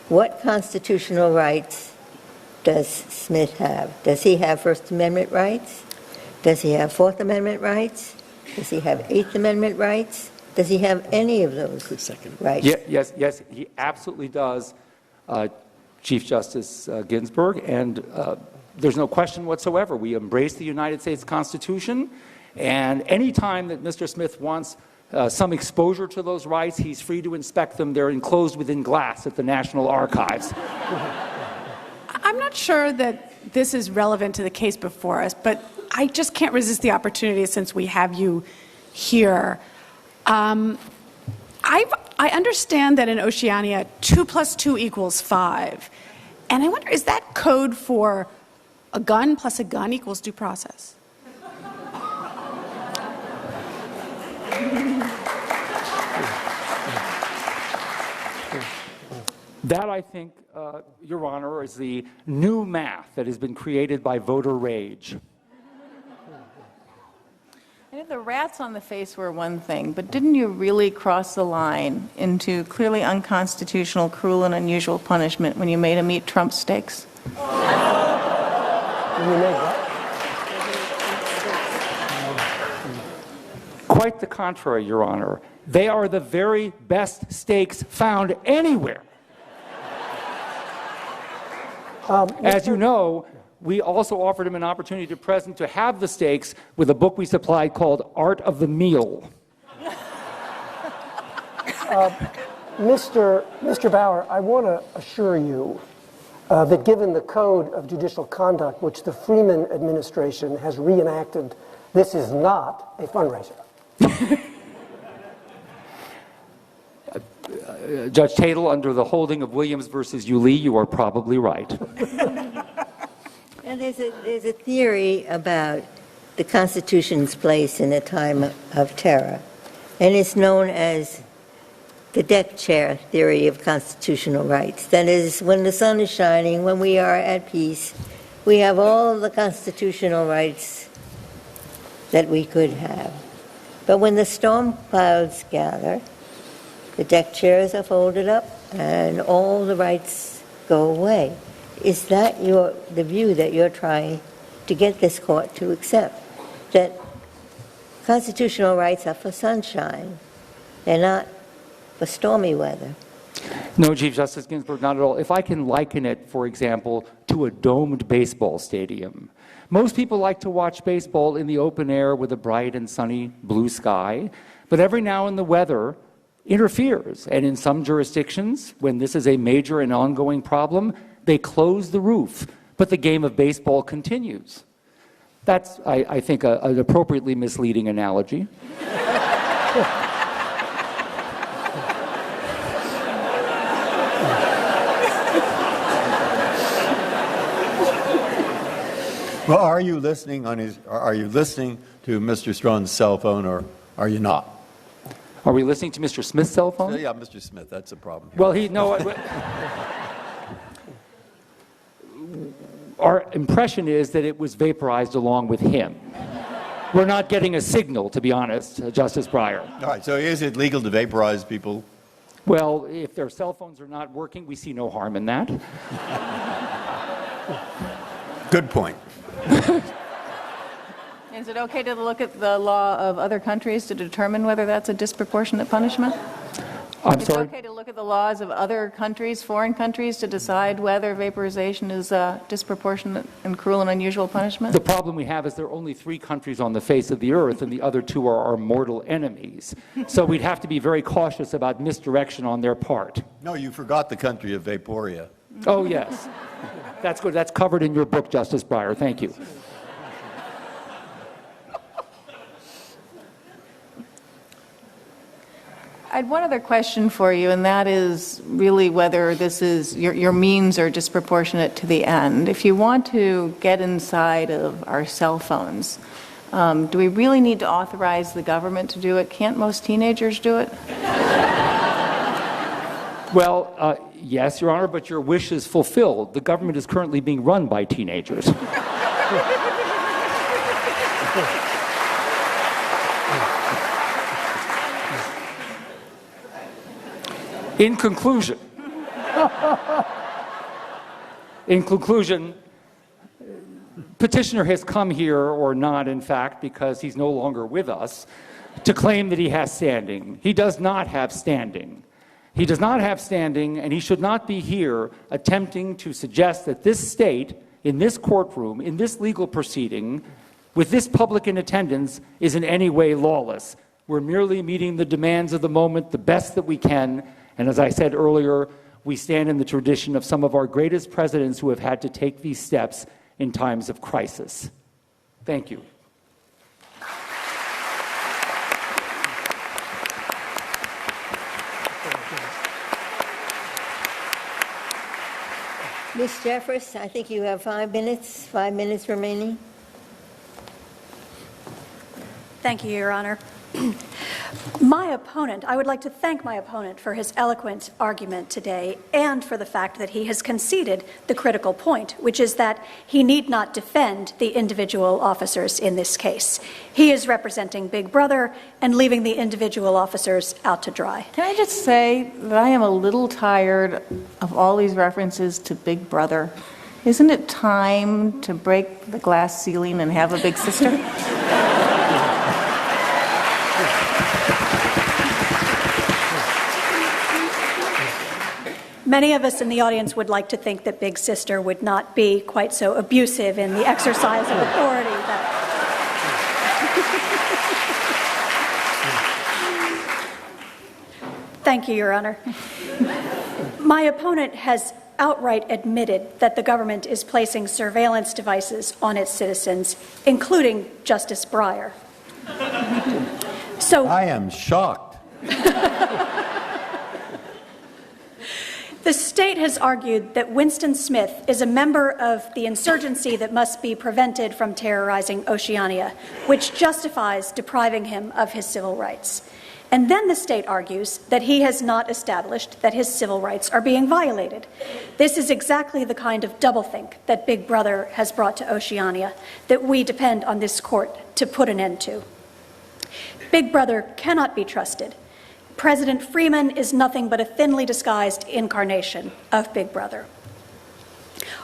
What constitutional rights does Smith have? Does he have First Amendment rights? Does he have Fourth Amendment rights? Does he have Eighth Amendment rights? Does he have any of those rights? Yes, he absolutely does, Chief Justice Ginsburg, and there's no question whatsoever. We embrace the United States Constitution, and any time that Mr. Smith wants some exposure to those rights, he's free to inspect them. They're enclosed within glass at the National Archives. I'm not sure that this is relevant to the case before us, but I just can't resist the opportunity since we have you here. I understand that in Oceania, 2 + 2 = 5. And I wonder, is that code for a gun plus a gun equals due process? That, I think, Your Honor, is the new math that has been created by voter rage. And if the rats on the face were one thing, but didn't you really cross the line into clearly unconstitutional, cruel, and unusual punishment when you made him eat Trump steaks? When you made what? Quite the contrary, Your Honor. They are the very best steaks found anywhere. As you know, we also offered him an opportunity to present to have the steaks with a book we supplied called Art of the Meal. Mr. Bauer, I want to assure you that given the Code of Judicial Conduct, which the Freeman administration has reenacted, this is not a fundraiser. Judge Tatel, under the holding of Williams versus Yulee, you are probably right. And there's a theory about the Constitution's place in a time of terror, and it's known as the deck chair theory of constitutional rights. That is, when the sun is shining, when we are at peace, we have all of the constitutional rights that we could have. But when the storm clouds gather, the deck chairs are folded up and all the rights go away. Is that the view that you're trying to get this court to accept? That constitutional rights are for sunshine, they're not for stormy weather? No, Chief Justice Ginsburg, not at all. If I can liken it, for example, to a domed baseball stadium. Most people like to watch baseball in the open air with a bright and sunny blue sky, but every now and then the weather interferes. And in some jurisdictions, when this is a major and ongoing problem, they close the roof, but the game of baseball continues. That's, I think, an appropriately misleading analogy. Well, are you listening to Mr. Strawn's cell phone, or are you not? Are we listening to Mr. Smith's cell phone? Yeah, Mr. Smith, that's a problem here. Well, our impression is that it was vaporized along with him. We're not getting a signal, to be honest, Justice Breyer. All right, so is it legal to vaporize people? Well, if their cell phones are not working, we see no harm in that. Good point. Is it okay to look at the law of other countries to determine whether that's a disproportionate punishment? I'm sorry? It's okay to look at the laws of other countries, foreign countries, to decide whether vaporization is a disproportionate and cruel and unusual punishment? The problem we have is there are only 3 countries on the face of the earth, and the other 2 are our mortal enemies. So we'd have to be very cautious about misdirection on their part. No, you forgot the country of Vaporia. Oh, yes. That's good. That's covered in your book, Justice Breyer. Thank you. I had one other question for you, and that is really whether this is your means are disproportionate to the end. If you want to get inside of our cell phones, do we really need to authorize the government to do it? Can't most teenagers do it? Well, yes, Your Honor, but your wish is fulfilled. The government is currently being run by teenagers. In conclusion, petitioner has come here, or not, in fact, because he's no longer with us, to claim that he has standing. He does not have standing. He does not have standing, and he should not be here attempting to suggest that this state, in this courtroom, in this legal proceeding, with this public in attendance, is in any way lawless. We're merely meeting the demands of the moment the best that we can, and as I said earlier, we stand in the tradition of some of our greatest presidents who have had to take these steps in times of crisis. Thank you. Ms. Jeffers, I think you have 5 minutes remaining. Thank you, Your Honor. I would like to thank my opponent for his eloquent argument today and for the fact that he has conceded the critical point, which is that he need not defend the individual officers in this case. He is representing Big Brother and leaving the individual officers out to dry. Can I just say that I am a little tired of all these references to Big Brother? Isn't it time to break the glass ceiling and have a big sister? Many of us in the audience would like to think that Big Sister would not be quite so abusive in the exercise of authority. Thank you, Your Honor. My opponent has outright admitted that the government is placing surveillance devices on its citizens, including Justice Breyer. So I am shocked. the state has argued that Winston Smith is a member of the insurgency that must be prevented from terrorizing Oceania, which justifies depriving him of his civil rights. And then the state argues that he has not established that his civil rights are being violated. This is exactly the kind of doublethink that Big Brother has brought to Oceania that we depend on this court to put an end to. Big Brother cannot be trusted. President Freeman is nothing but a thinly disguised incarnation of Big Brother.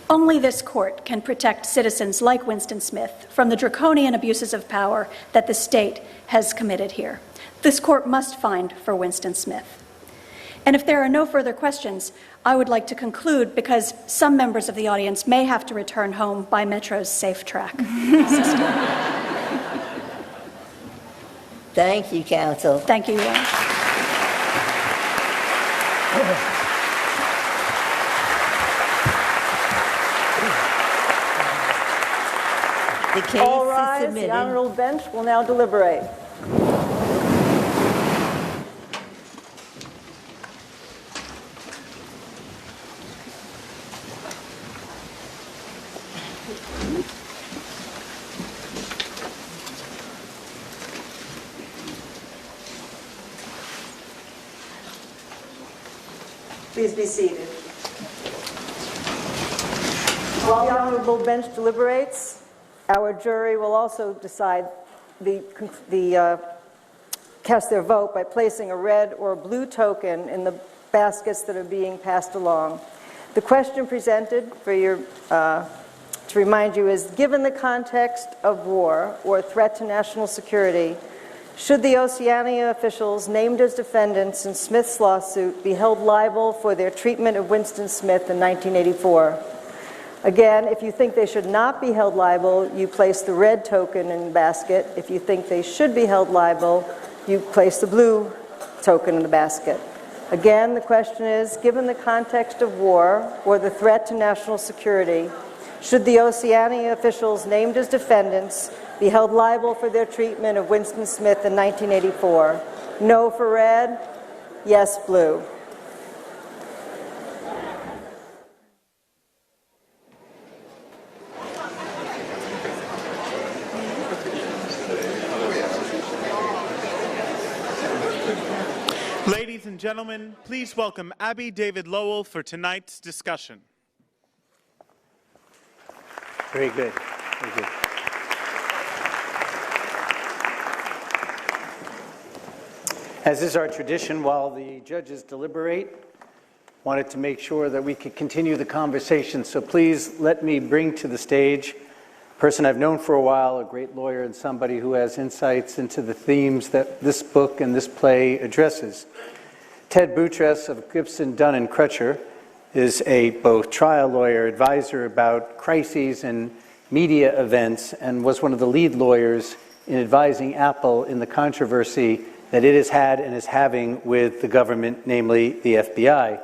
Only this court can protect citizens like Winston Smith from the draconian abuses of power that the state has committed here. This court must find for Winston Smith. And if there are no further questions, I would like to conclude because some members of the audience may have to return home by Metro's safe track system. Thank you, counsel. Thank you, Your Honor. The case All is rise. submitted. The honorable bench will now deliberate. Please be seated. While the honorable bench deliberates, our jury will also decide cast their vote by placing a red or a blue token in the baskets that are being passed along. The question presented for to remind you is, given the context of war or threat to national security, should the Oceania officials named as defendants in Smith's lawsuit be held liable for their treatment of Winston Smith in 1984? Again, if you think they should not be held liable, you place the red token in the basket. If you think they should be held liable, you place the blue token in the basket. Again, the question is, given the context of war or the threat to national security, should the Oceania officials named as defendants be held liable for their treatment of Winston Smith in 1984? No for red, yes blue. Ladies and gentlemen, please welcome Abby David Lowell for tonight's discussion. Very good. Very good. As is our tradition, while the judges deliberate, wanted to make sure that we could continue the conversation. So please let me bring to the stage a person I've known for a while, a great lawyer and somebody who has insights into the themes that this book and this play addresses. Ted Boutrous of Gibson, Dunn & Crutcher is a both trial lawyer, advisor about crises and media events, and was one of the lead lawyers in advising Apple in the controversy that it has had and is having with the government, namely the FBI.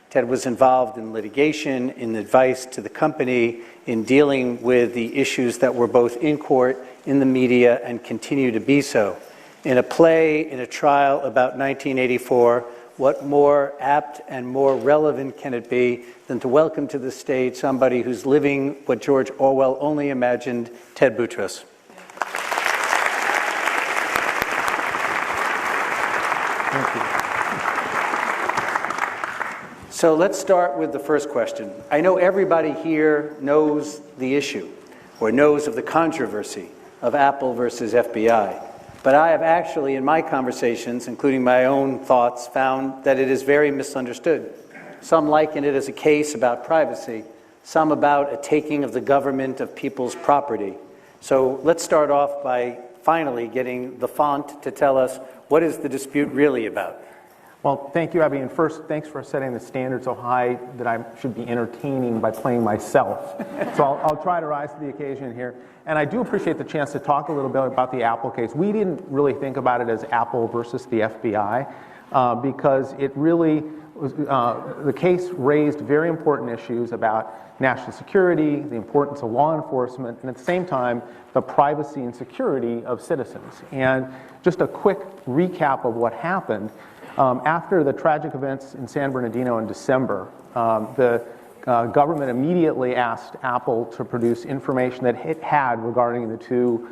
Ted was involved in litigation, in advice to the company, in dealing with the issues that were both in court, in the media, and continue to be so. In a play, in a trial about 1984, what more apt and more relevant can it be than to welcome to the stage somebody who's living what George Orwell only imagined, Ted Boutrous. Thank you. So let's start with the first question. I know everybody here knows the issue or knows of the controversy of Apple versus FBI. But I have actually, in my conversations, including my own thoughts, found that it is very misunderstood. Some liken it as a case about privacy, some about a taking of the government of people's property. So let's start off by finally getting the font to tell us what is the dispute really about. Well, thank you, Abby. And first, thanks for setting the standard so high that I should be entertaining by playing myself. So I'll try to rise to the occasion here. And I do appreciate the chance to talk a little bit about the Apple case. We didn't really think about it as Apple versus the FBI because it really was, the case raised very important issues about national security, the importance of law enforcement, and at the same time, the privacy and security of citizens. And just a quick recap of what happened. After the tragic events in San Bernardino in December, the government immediately asked Apple to produce information that it had regarding the two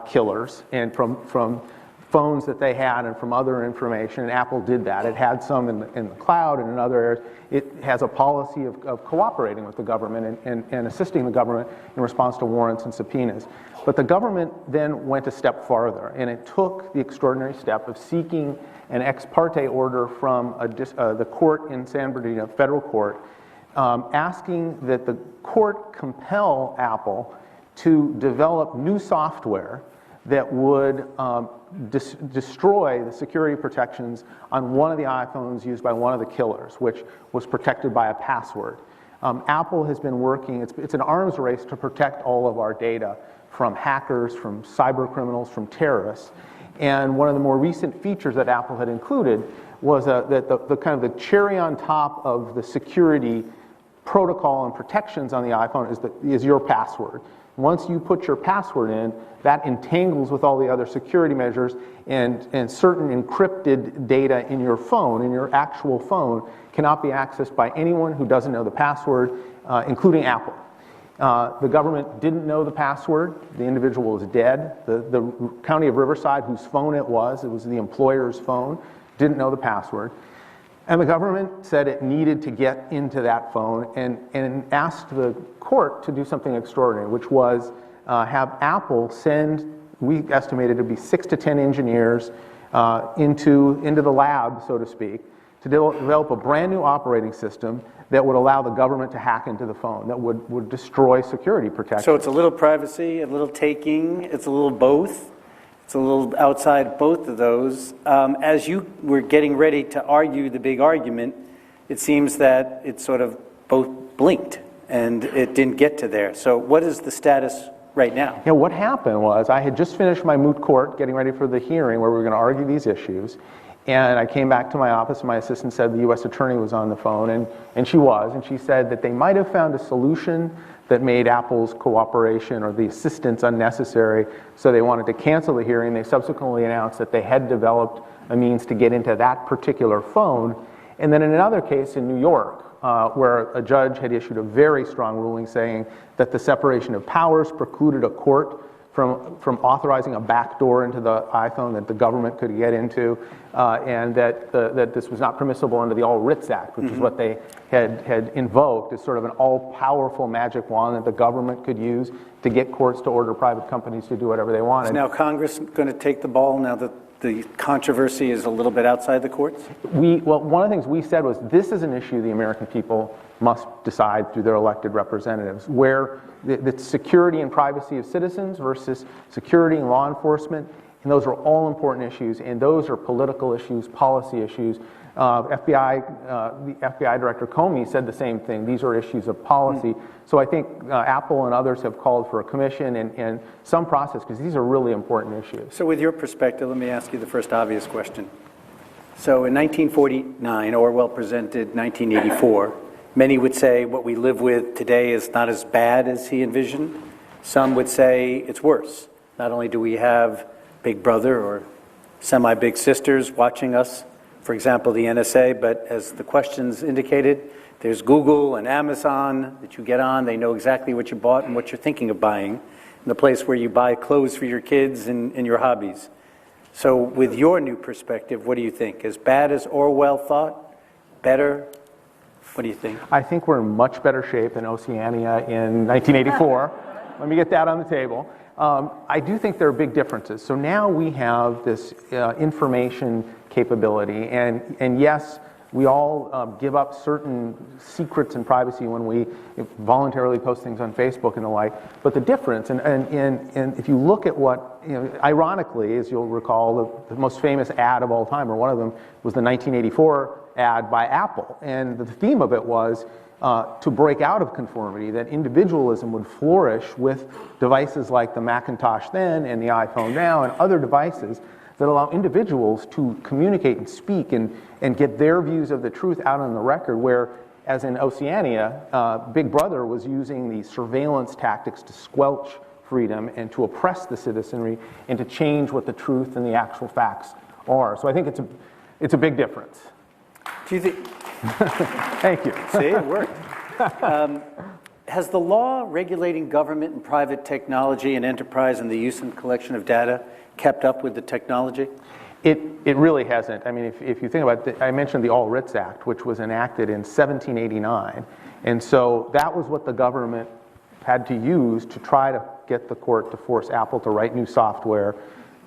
killers, and from phones that they had and from other information, and Apple did that. It had some in the cloud and in other areas. It has a policy of cooperating with the government and assisting the government in response to warrants and subpoenas. But the government then went a step farther, and it took the extraordinary step of seeking an ex parte order from the court in San Bernardino, federal court, asking that the court compel Apple to develop new software that would destroy the security protections on one of the iPhones used by one of the killers, which was protected by a password. Apple has been working, it's an arms race to protect all of our data from hackers, from cyber criminals, from terrorists. And one of the more recent features that Apple had included was that the kind of the cherry on top of the security protocol and protections on the iPhone is your password. Once you put your password in, that entangles with all the other security measures, and certain encrypted data in your phone, in your actual phone, cannot be accessed by anyone who doesn't know the password, including Apple. The government didn't know the password. The individual was dead. The county of Riverside, whose phone it was the employer's phone, didn't know the password. And the government said it needed to get into that phone and asked the court to do something extraordinary, which was have Apple send, we estimated it to be 6 to 10 engineers into the lab, so to speak, to develop a brand new operating system that would allow the government to hack into the phone, that would destroy security protection. So it's a little privacy, a little taking, it's a little both. It's a little outside both of those. As you were getting ready to argue the big argument, it seems that it sort of both blinked and it didn't get to there. So what is the status right now? Yeah, what happened was I had just finished my moot court, getting ready for the hearing where we were going to argue these issues. And I came back to my office, and my assistant said the U.S. attorney was on the phone, and she was, and she said that they might have found a solution that made Apple's cooperation or the assistance unnecessary, so they wanted to cancel the hearing. They subsequently announced that they had developed a means to get into that particular phone. And then in another case in New York, where a judge had issued a very strong ruling saying that the separation of powers precluded a court from authorizing a backdoor into the iPhone that the government could get into, and that this was not permissible under the All Writs Act, which is what they had invoked as sort of an all-powerful magic wand that the government could use to get courts to order private companies to do whatever they wanted. Is now Congress going to take the ball now that the controversy is a little bit outside the courts? Well, one of the things we said was this is an issue the American people must decide through their elected representatives, where the security and privacy of citizens versus security and law enforcement, and those are all important issues, and those are political issues, policy issues. The FBI Director Comey said the same thing. These are issues of policy. So I think Apple and others have called for a commission and some process, because these are really important issues. So with your perspective, let me ask you the first obvious question. So in 1949, Orwell presented 1984. Many would say what we live with today is not as bad as he envisioned. Some would say it's worse. Not only do we have Big Brother or semi-big sisters watching us, for example, the NSA, but as the questions indicated, there's Google and Amazon that you get on. They know exactly what you bought and what you're thinking of buying, and the place where you buy clothes for your kids and your hobbies. So with your new perspective, what do you think? As bad as Orwell thought? Better? What do you think? I think we're in much better shape than Oceania in 1984. Let me get that on the table. I do think there are big differences. So now we have this information capability, and yes, we all give up certain secrets and privacy when we voluntarily post things on Facebook and the like. But the difference, and if you look at what, ironically, as you'll recall, the most famous ad of all time, or one of them, was the 1984 ad by Apple. And the theme of it was to break out of conformity, that individualism would flourish with devices like the Macintosh then and the iPhone now and other devices that allow individuals to communicate and speak and get their views of the truth out on the record, where, as in Oceania, Big Brother was using the surveillance tactics to squelch freedom and to oppress the citizenry and to change what the truth and the actual facts are. So I think it's a big difference. Do you think... Thank you. See, it worked. Has the law regulating government and private technology and enterprise and the use and collection of data kept up with the technology? It really hasn't. I mean, if you think about it, I mentioned the All Writs Act, which was enacted in 1789. And so that was what the government had to use to try to get the court to force Apple to write new software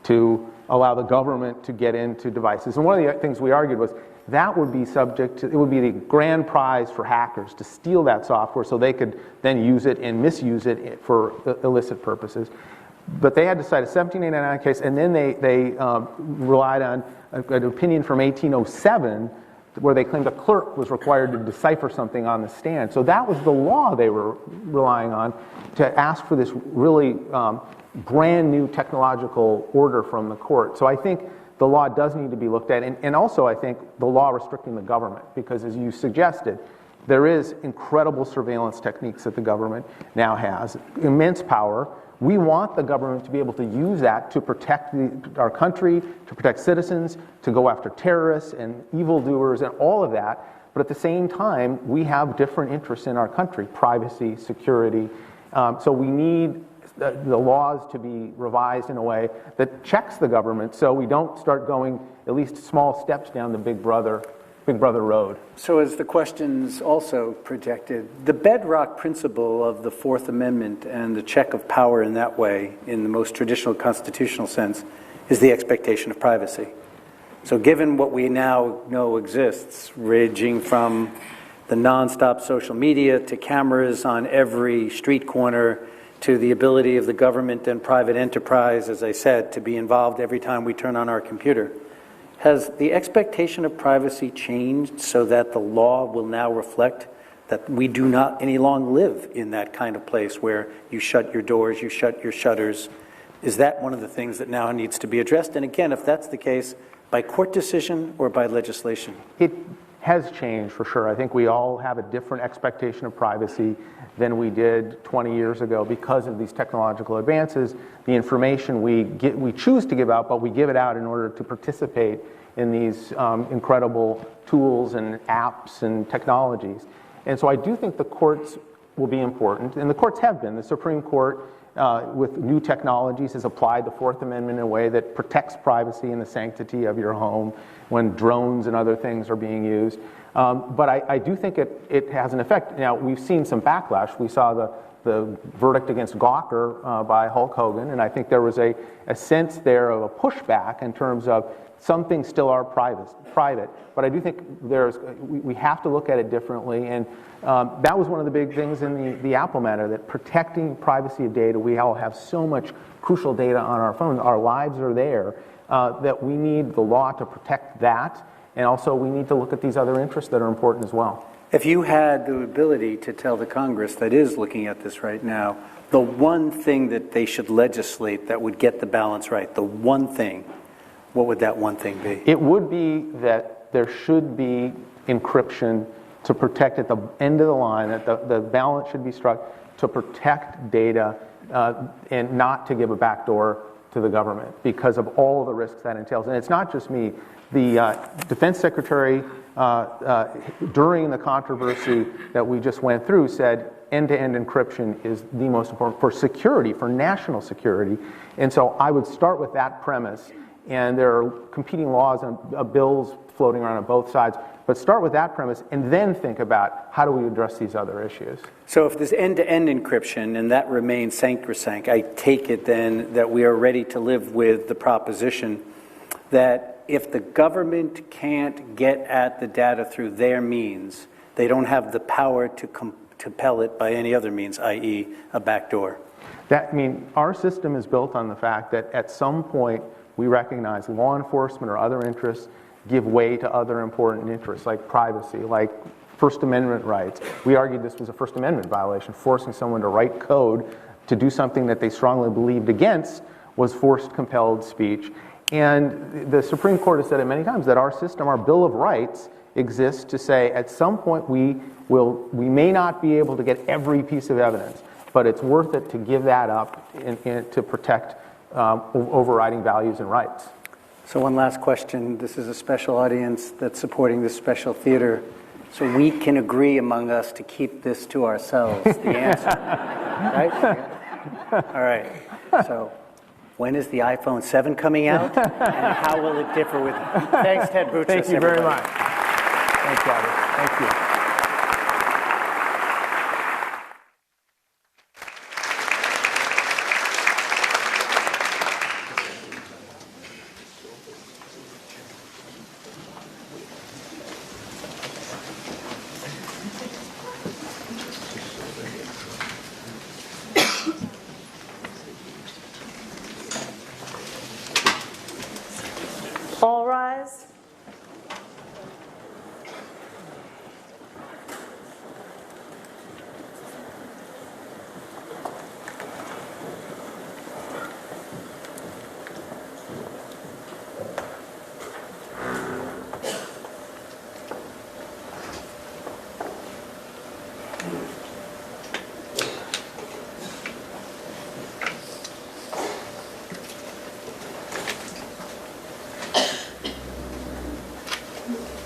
to allow the government to get into devices. And one of the things we argued was that would be subject to, it would be the grand prize for hackers to steal that software so they could then use it and misuse it for illicit purposes. But they had to cite a 1789 case, and then they relied on an opinion from 1807 where they claimed a clerk was required to decipher something on the stand. So that was the law they were relying on to ask for this really brand new technological order from the court. So I think the law does need to be looked at, and also I think the law restricting the government, because as you suggested, there is incredible surveillance techniques that the government now has, immense power. We want the government to be able to use that to protect our country, to protect citizens, to go after terrorists and evildoers and all of that. But at the same time, we have different interests in our country, privacy, security. So we need the laws to be revised in a way that checks the government so we don't start going at least small steps down the Big Brother road. So as the questions also projected, the bedrock principle of the Fourth Amendment and the check of power in that way, in the most traditional constitutional sense, is the expectation of privacy. So given what we now know exists, ranging from the nonstop social media to cameras on every street corner to the ability of the government and private enterprise, as I said, to be involved every time we turn on our computer, has the expectation of privacy changed so that the law will now reflect that we do not any longer live in that kind of place where you shut your doors, you shut your shutters? Is that one of the things that now needs to be addressed? And again, if that's the case, by court decision or by legislation? It has changed for sure. I think we all have a different expectation of privacy than we did 20 years ago because of these technological advances. The information we choose to give out, but we give it out in order to participate in these incredible tools and apps and technologies. And so I do think the courts will be important, and the courts have been. The Supreme Court, with new technologies, has applied the Fourth Amendment in a way that protects privacy and the sanctity of your home when drones and other things are being used. But I do think it has an effect. Now, we've seen some backlash. We saw the verdict against Gawker by Hulk Hogan, and I think there was a sense there of a pushback in terms of some things still are private, but I do think we have to look at it differently, and that was one of the big things in the Apple matter, that protecting privacy of data. We all have so much crucial data on our phones, our lives are there, that we need the law to protect that, and also we need to look at these other interests that are important as well. If you had the ability to tell the Congress that is looking at this right now, the one thing that they should legislate that would get the balance right, the one thing, what would that one thing be? It would be that there should be encryption to protect at the end of the line, that the balance should be struck to protect data and not to give a backdoor to the government because of all the risks that entails. And it's not just me. The Defense Secretary, during the controversy that we just went through, said end-to-end encryption is the most important for security, for national security. And so I would start with that premise. And there are competing laws and bills floating around on both sides. But start with that premise and then think about how do we address these other issues. So if there's end-to-end encryption and that remains sacrosanct, I take it then that we are ready to live with the proposition that if the government can't get at the data through their means, they don't have the power to compel it by any other means, i.e. a backdoor. Our system is built on the fact that at some point we recognize law enforcement or other interests give way to other important interests like privacy, like First Amendment rights. We argued this was a First Amendment violation. Forcing someone to write code to do something that they strongly believed against was forced compelled speech. And the Supreme Court has said it many times that our system, our Bill of Rights, exists to say at some point we may not be able to get every piece of evidence, but it's worth it to give that up and to protect overriding values and rights. So one last question. This is a special audience that's supporting this special theater. So we can agree among us to keep this to ourselves, the answer. Right? All right. So when is the iPhone 7 coming out? And how will it differ with... Thanks, Ted Boutrous. Thank you very much. Thanks, Robert. Thank you. All rise.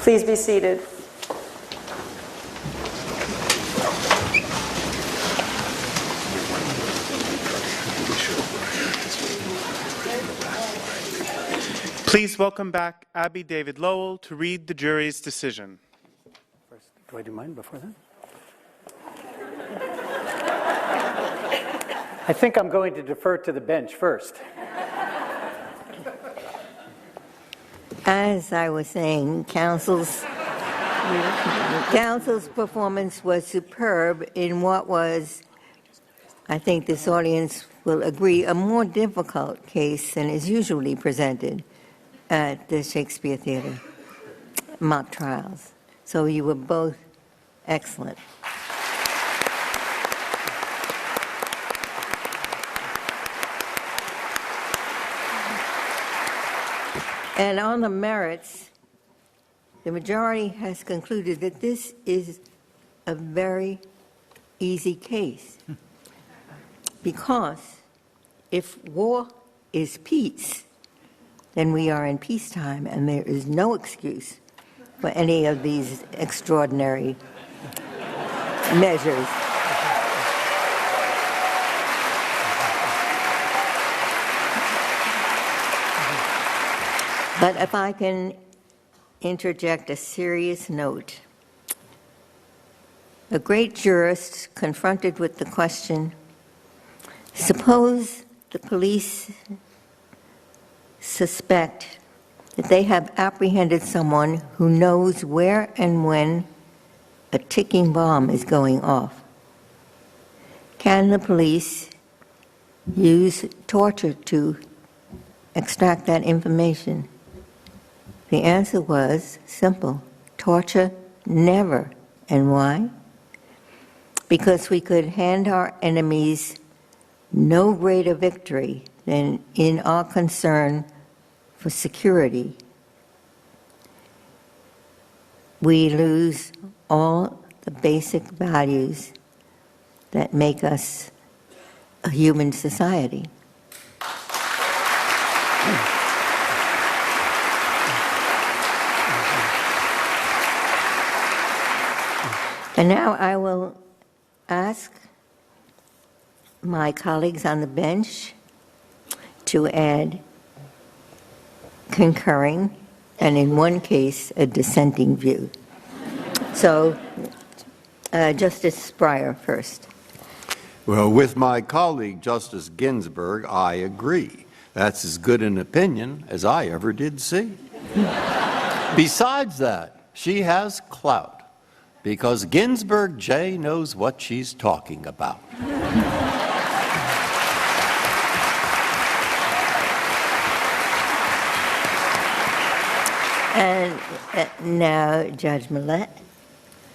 Please be seated. Please welcome back Abby David Lowell to read the jury's decision. First, do I do mine before that? I think I'm going to defer to the bench first. As I was saying, counsel's performance was superb in what was, I think this audience will agree, a more difficult case than is usually presented at the Shakespeare Theater mock trials. So you were both excellent. And on the merits, the majority has concluded that this is a very easy case. Because if war is peace, then we are in peacetime, and there is no excuse for any of these extraordinary measures. But if I can interject a serious note, a great jurist confronted with the question, suppose the police suspect that they have apprehended someone who knows where and when a ticking bomb is going off. Can the police use torture to extract that information? The answer was simple: torture, never. And why? Because we could hand our enemies no greater victory than in our concern for security. We lose all the basic values that make us a human society. And now I will ask my colleagues on the bench to add concurring, and in one case, a dissenting view. So, Justice Breyer first. Well, with my colleague, Justice Ginsburg, I agree. That's as good an opinion as I ever did see. Besides that, she has clout, because Ginsburg J. knows what she's talking about. And now, Judge Millett.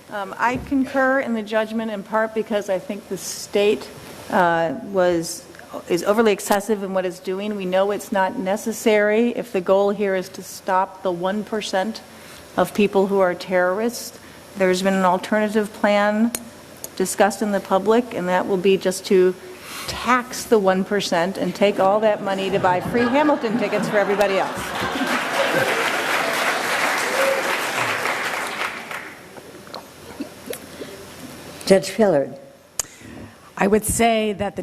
I concur in the judgment in part because I think the state is overly excessive in what it's doing. We know it's not necessary if the goal here is to stop the 1% of people who are terrorists. There's been an alternative plan discussed in the public, and that will be just to tax the 1% and take all that money to buy free Hamilton tickets for everybody else. Judge Pillard. I would say that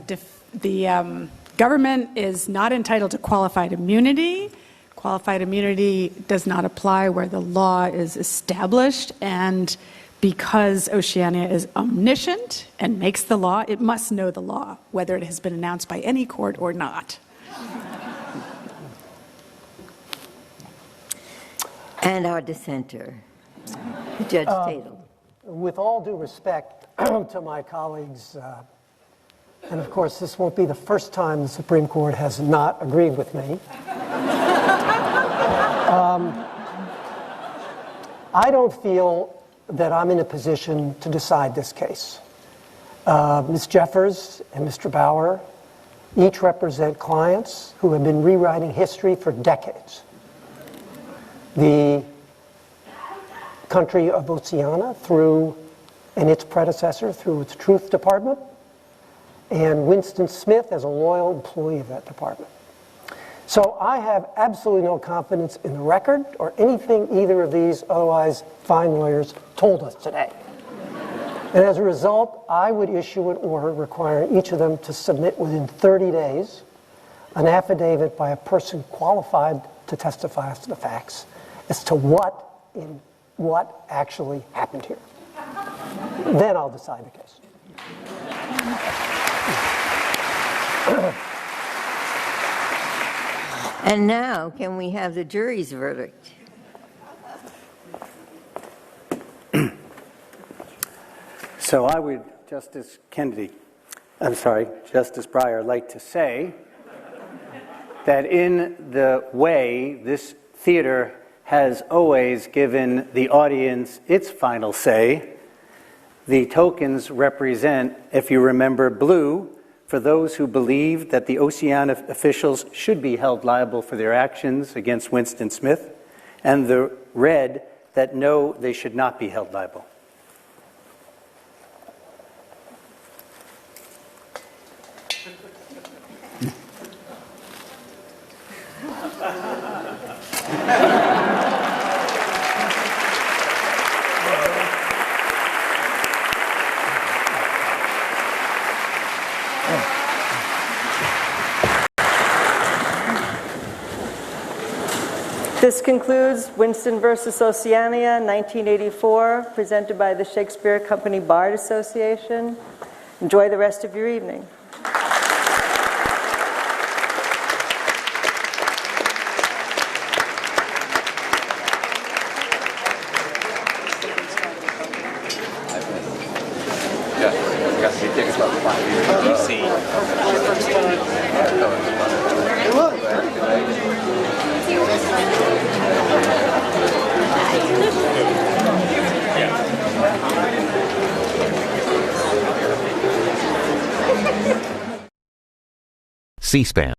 the government is not entitled to qualified immunity. Qualified immunity does not apply where the law is established, and because Oceania is omniscient and makes the law, it must know the law, whether it has been announced by any court or not. And our dissenter, Judge Tatel. With all due respect to my colleagues, and of course this won't be the first time the Supreme Court has not agreed with me, I don't feel that I'm in a position to decide this case. Ms. Jeffers and Mr. Bauer each represent clients who have been rewriting history for decades. The country of Oceania and its predecessor through its Truth Department, and Winston Smith as a loyal employee of that department. So I have absolutely no confidence in the record or anything either of these otherwise fine lawyers told us today. And as a result, I would issue an order requiring each of them to submit within 30 days an affidavit by a person qualified to testify as to the facts as to what actually happened here. Then I'll decide the case. And now, can we have the jury's verdict? So I would, Justice Breyer, like to say that in the way this theater has always given the audience its final say, the tokens represent, if you remember, blue for those who believe that the Oceania officials should be held liable for their actions against Winston Smith, and the red that no, they should not be held liable. This concludes Winston versus Oceania, 1984, presented by the Shakespeare Company Bard Association. Enjoy the rest of your evening. C-SPAN.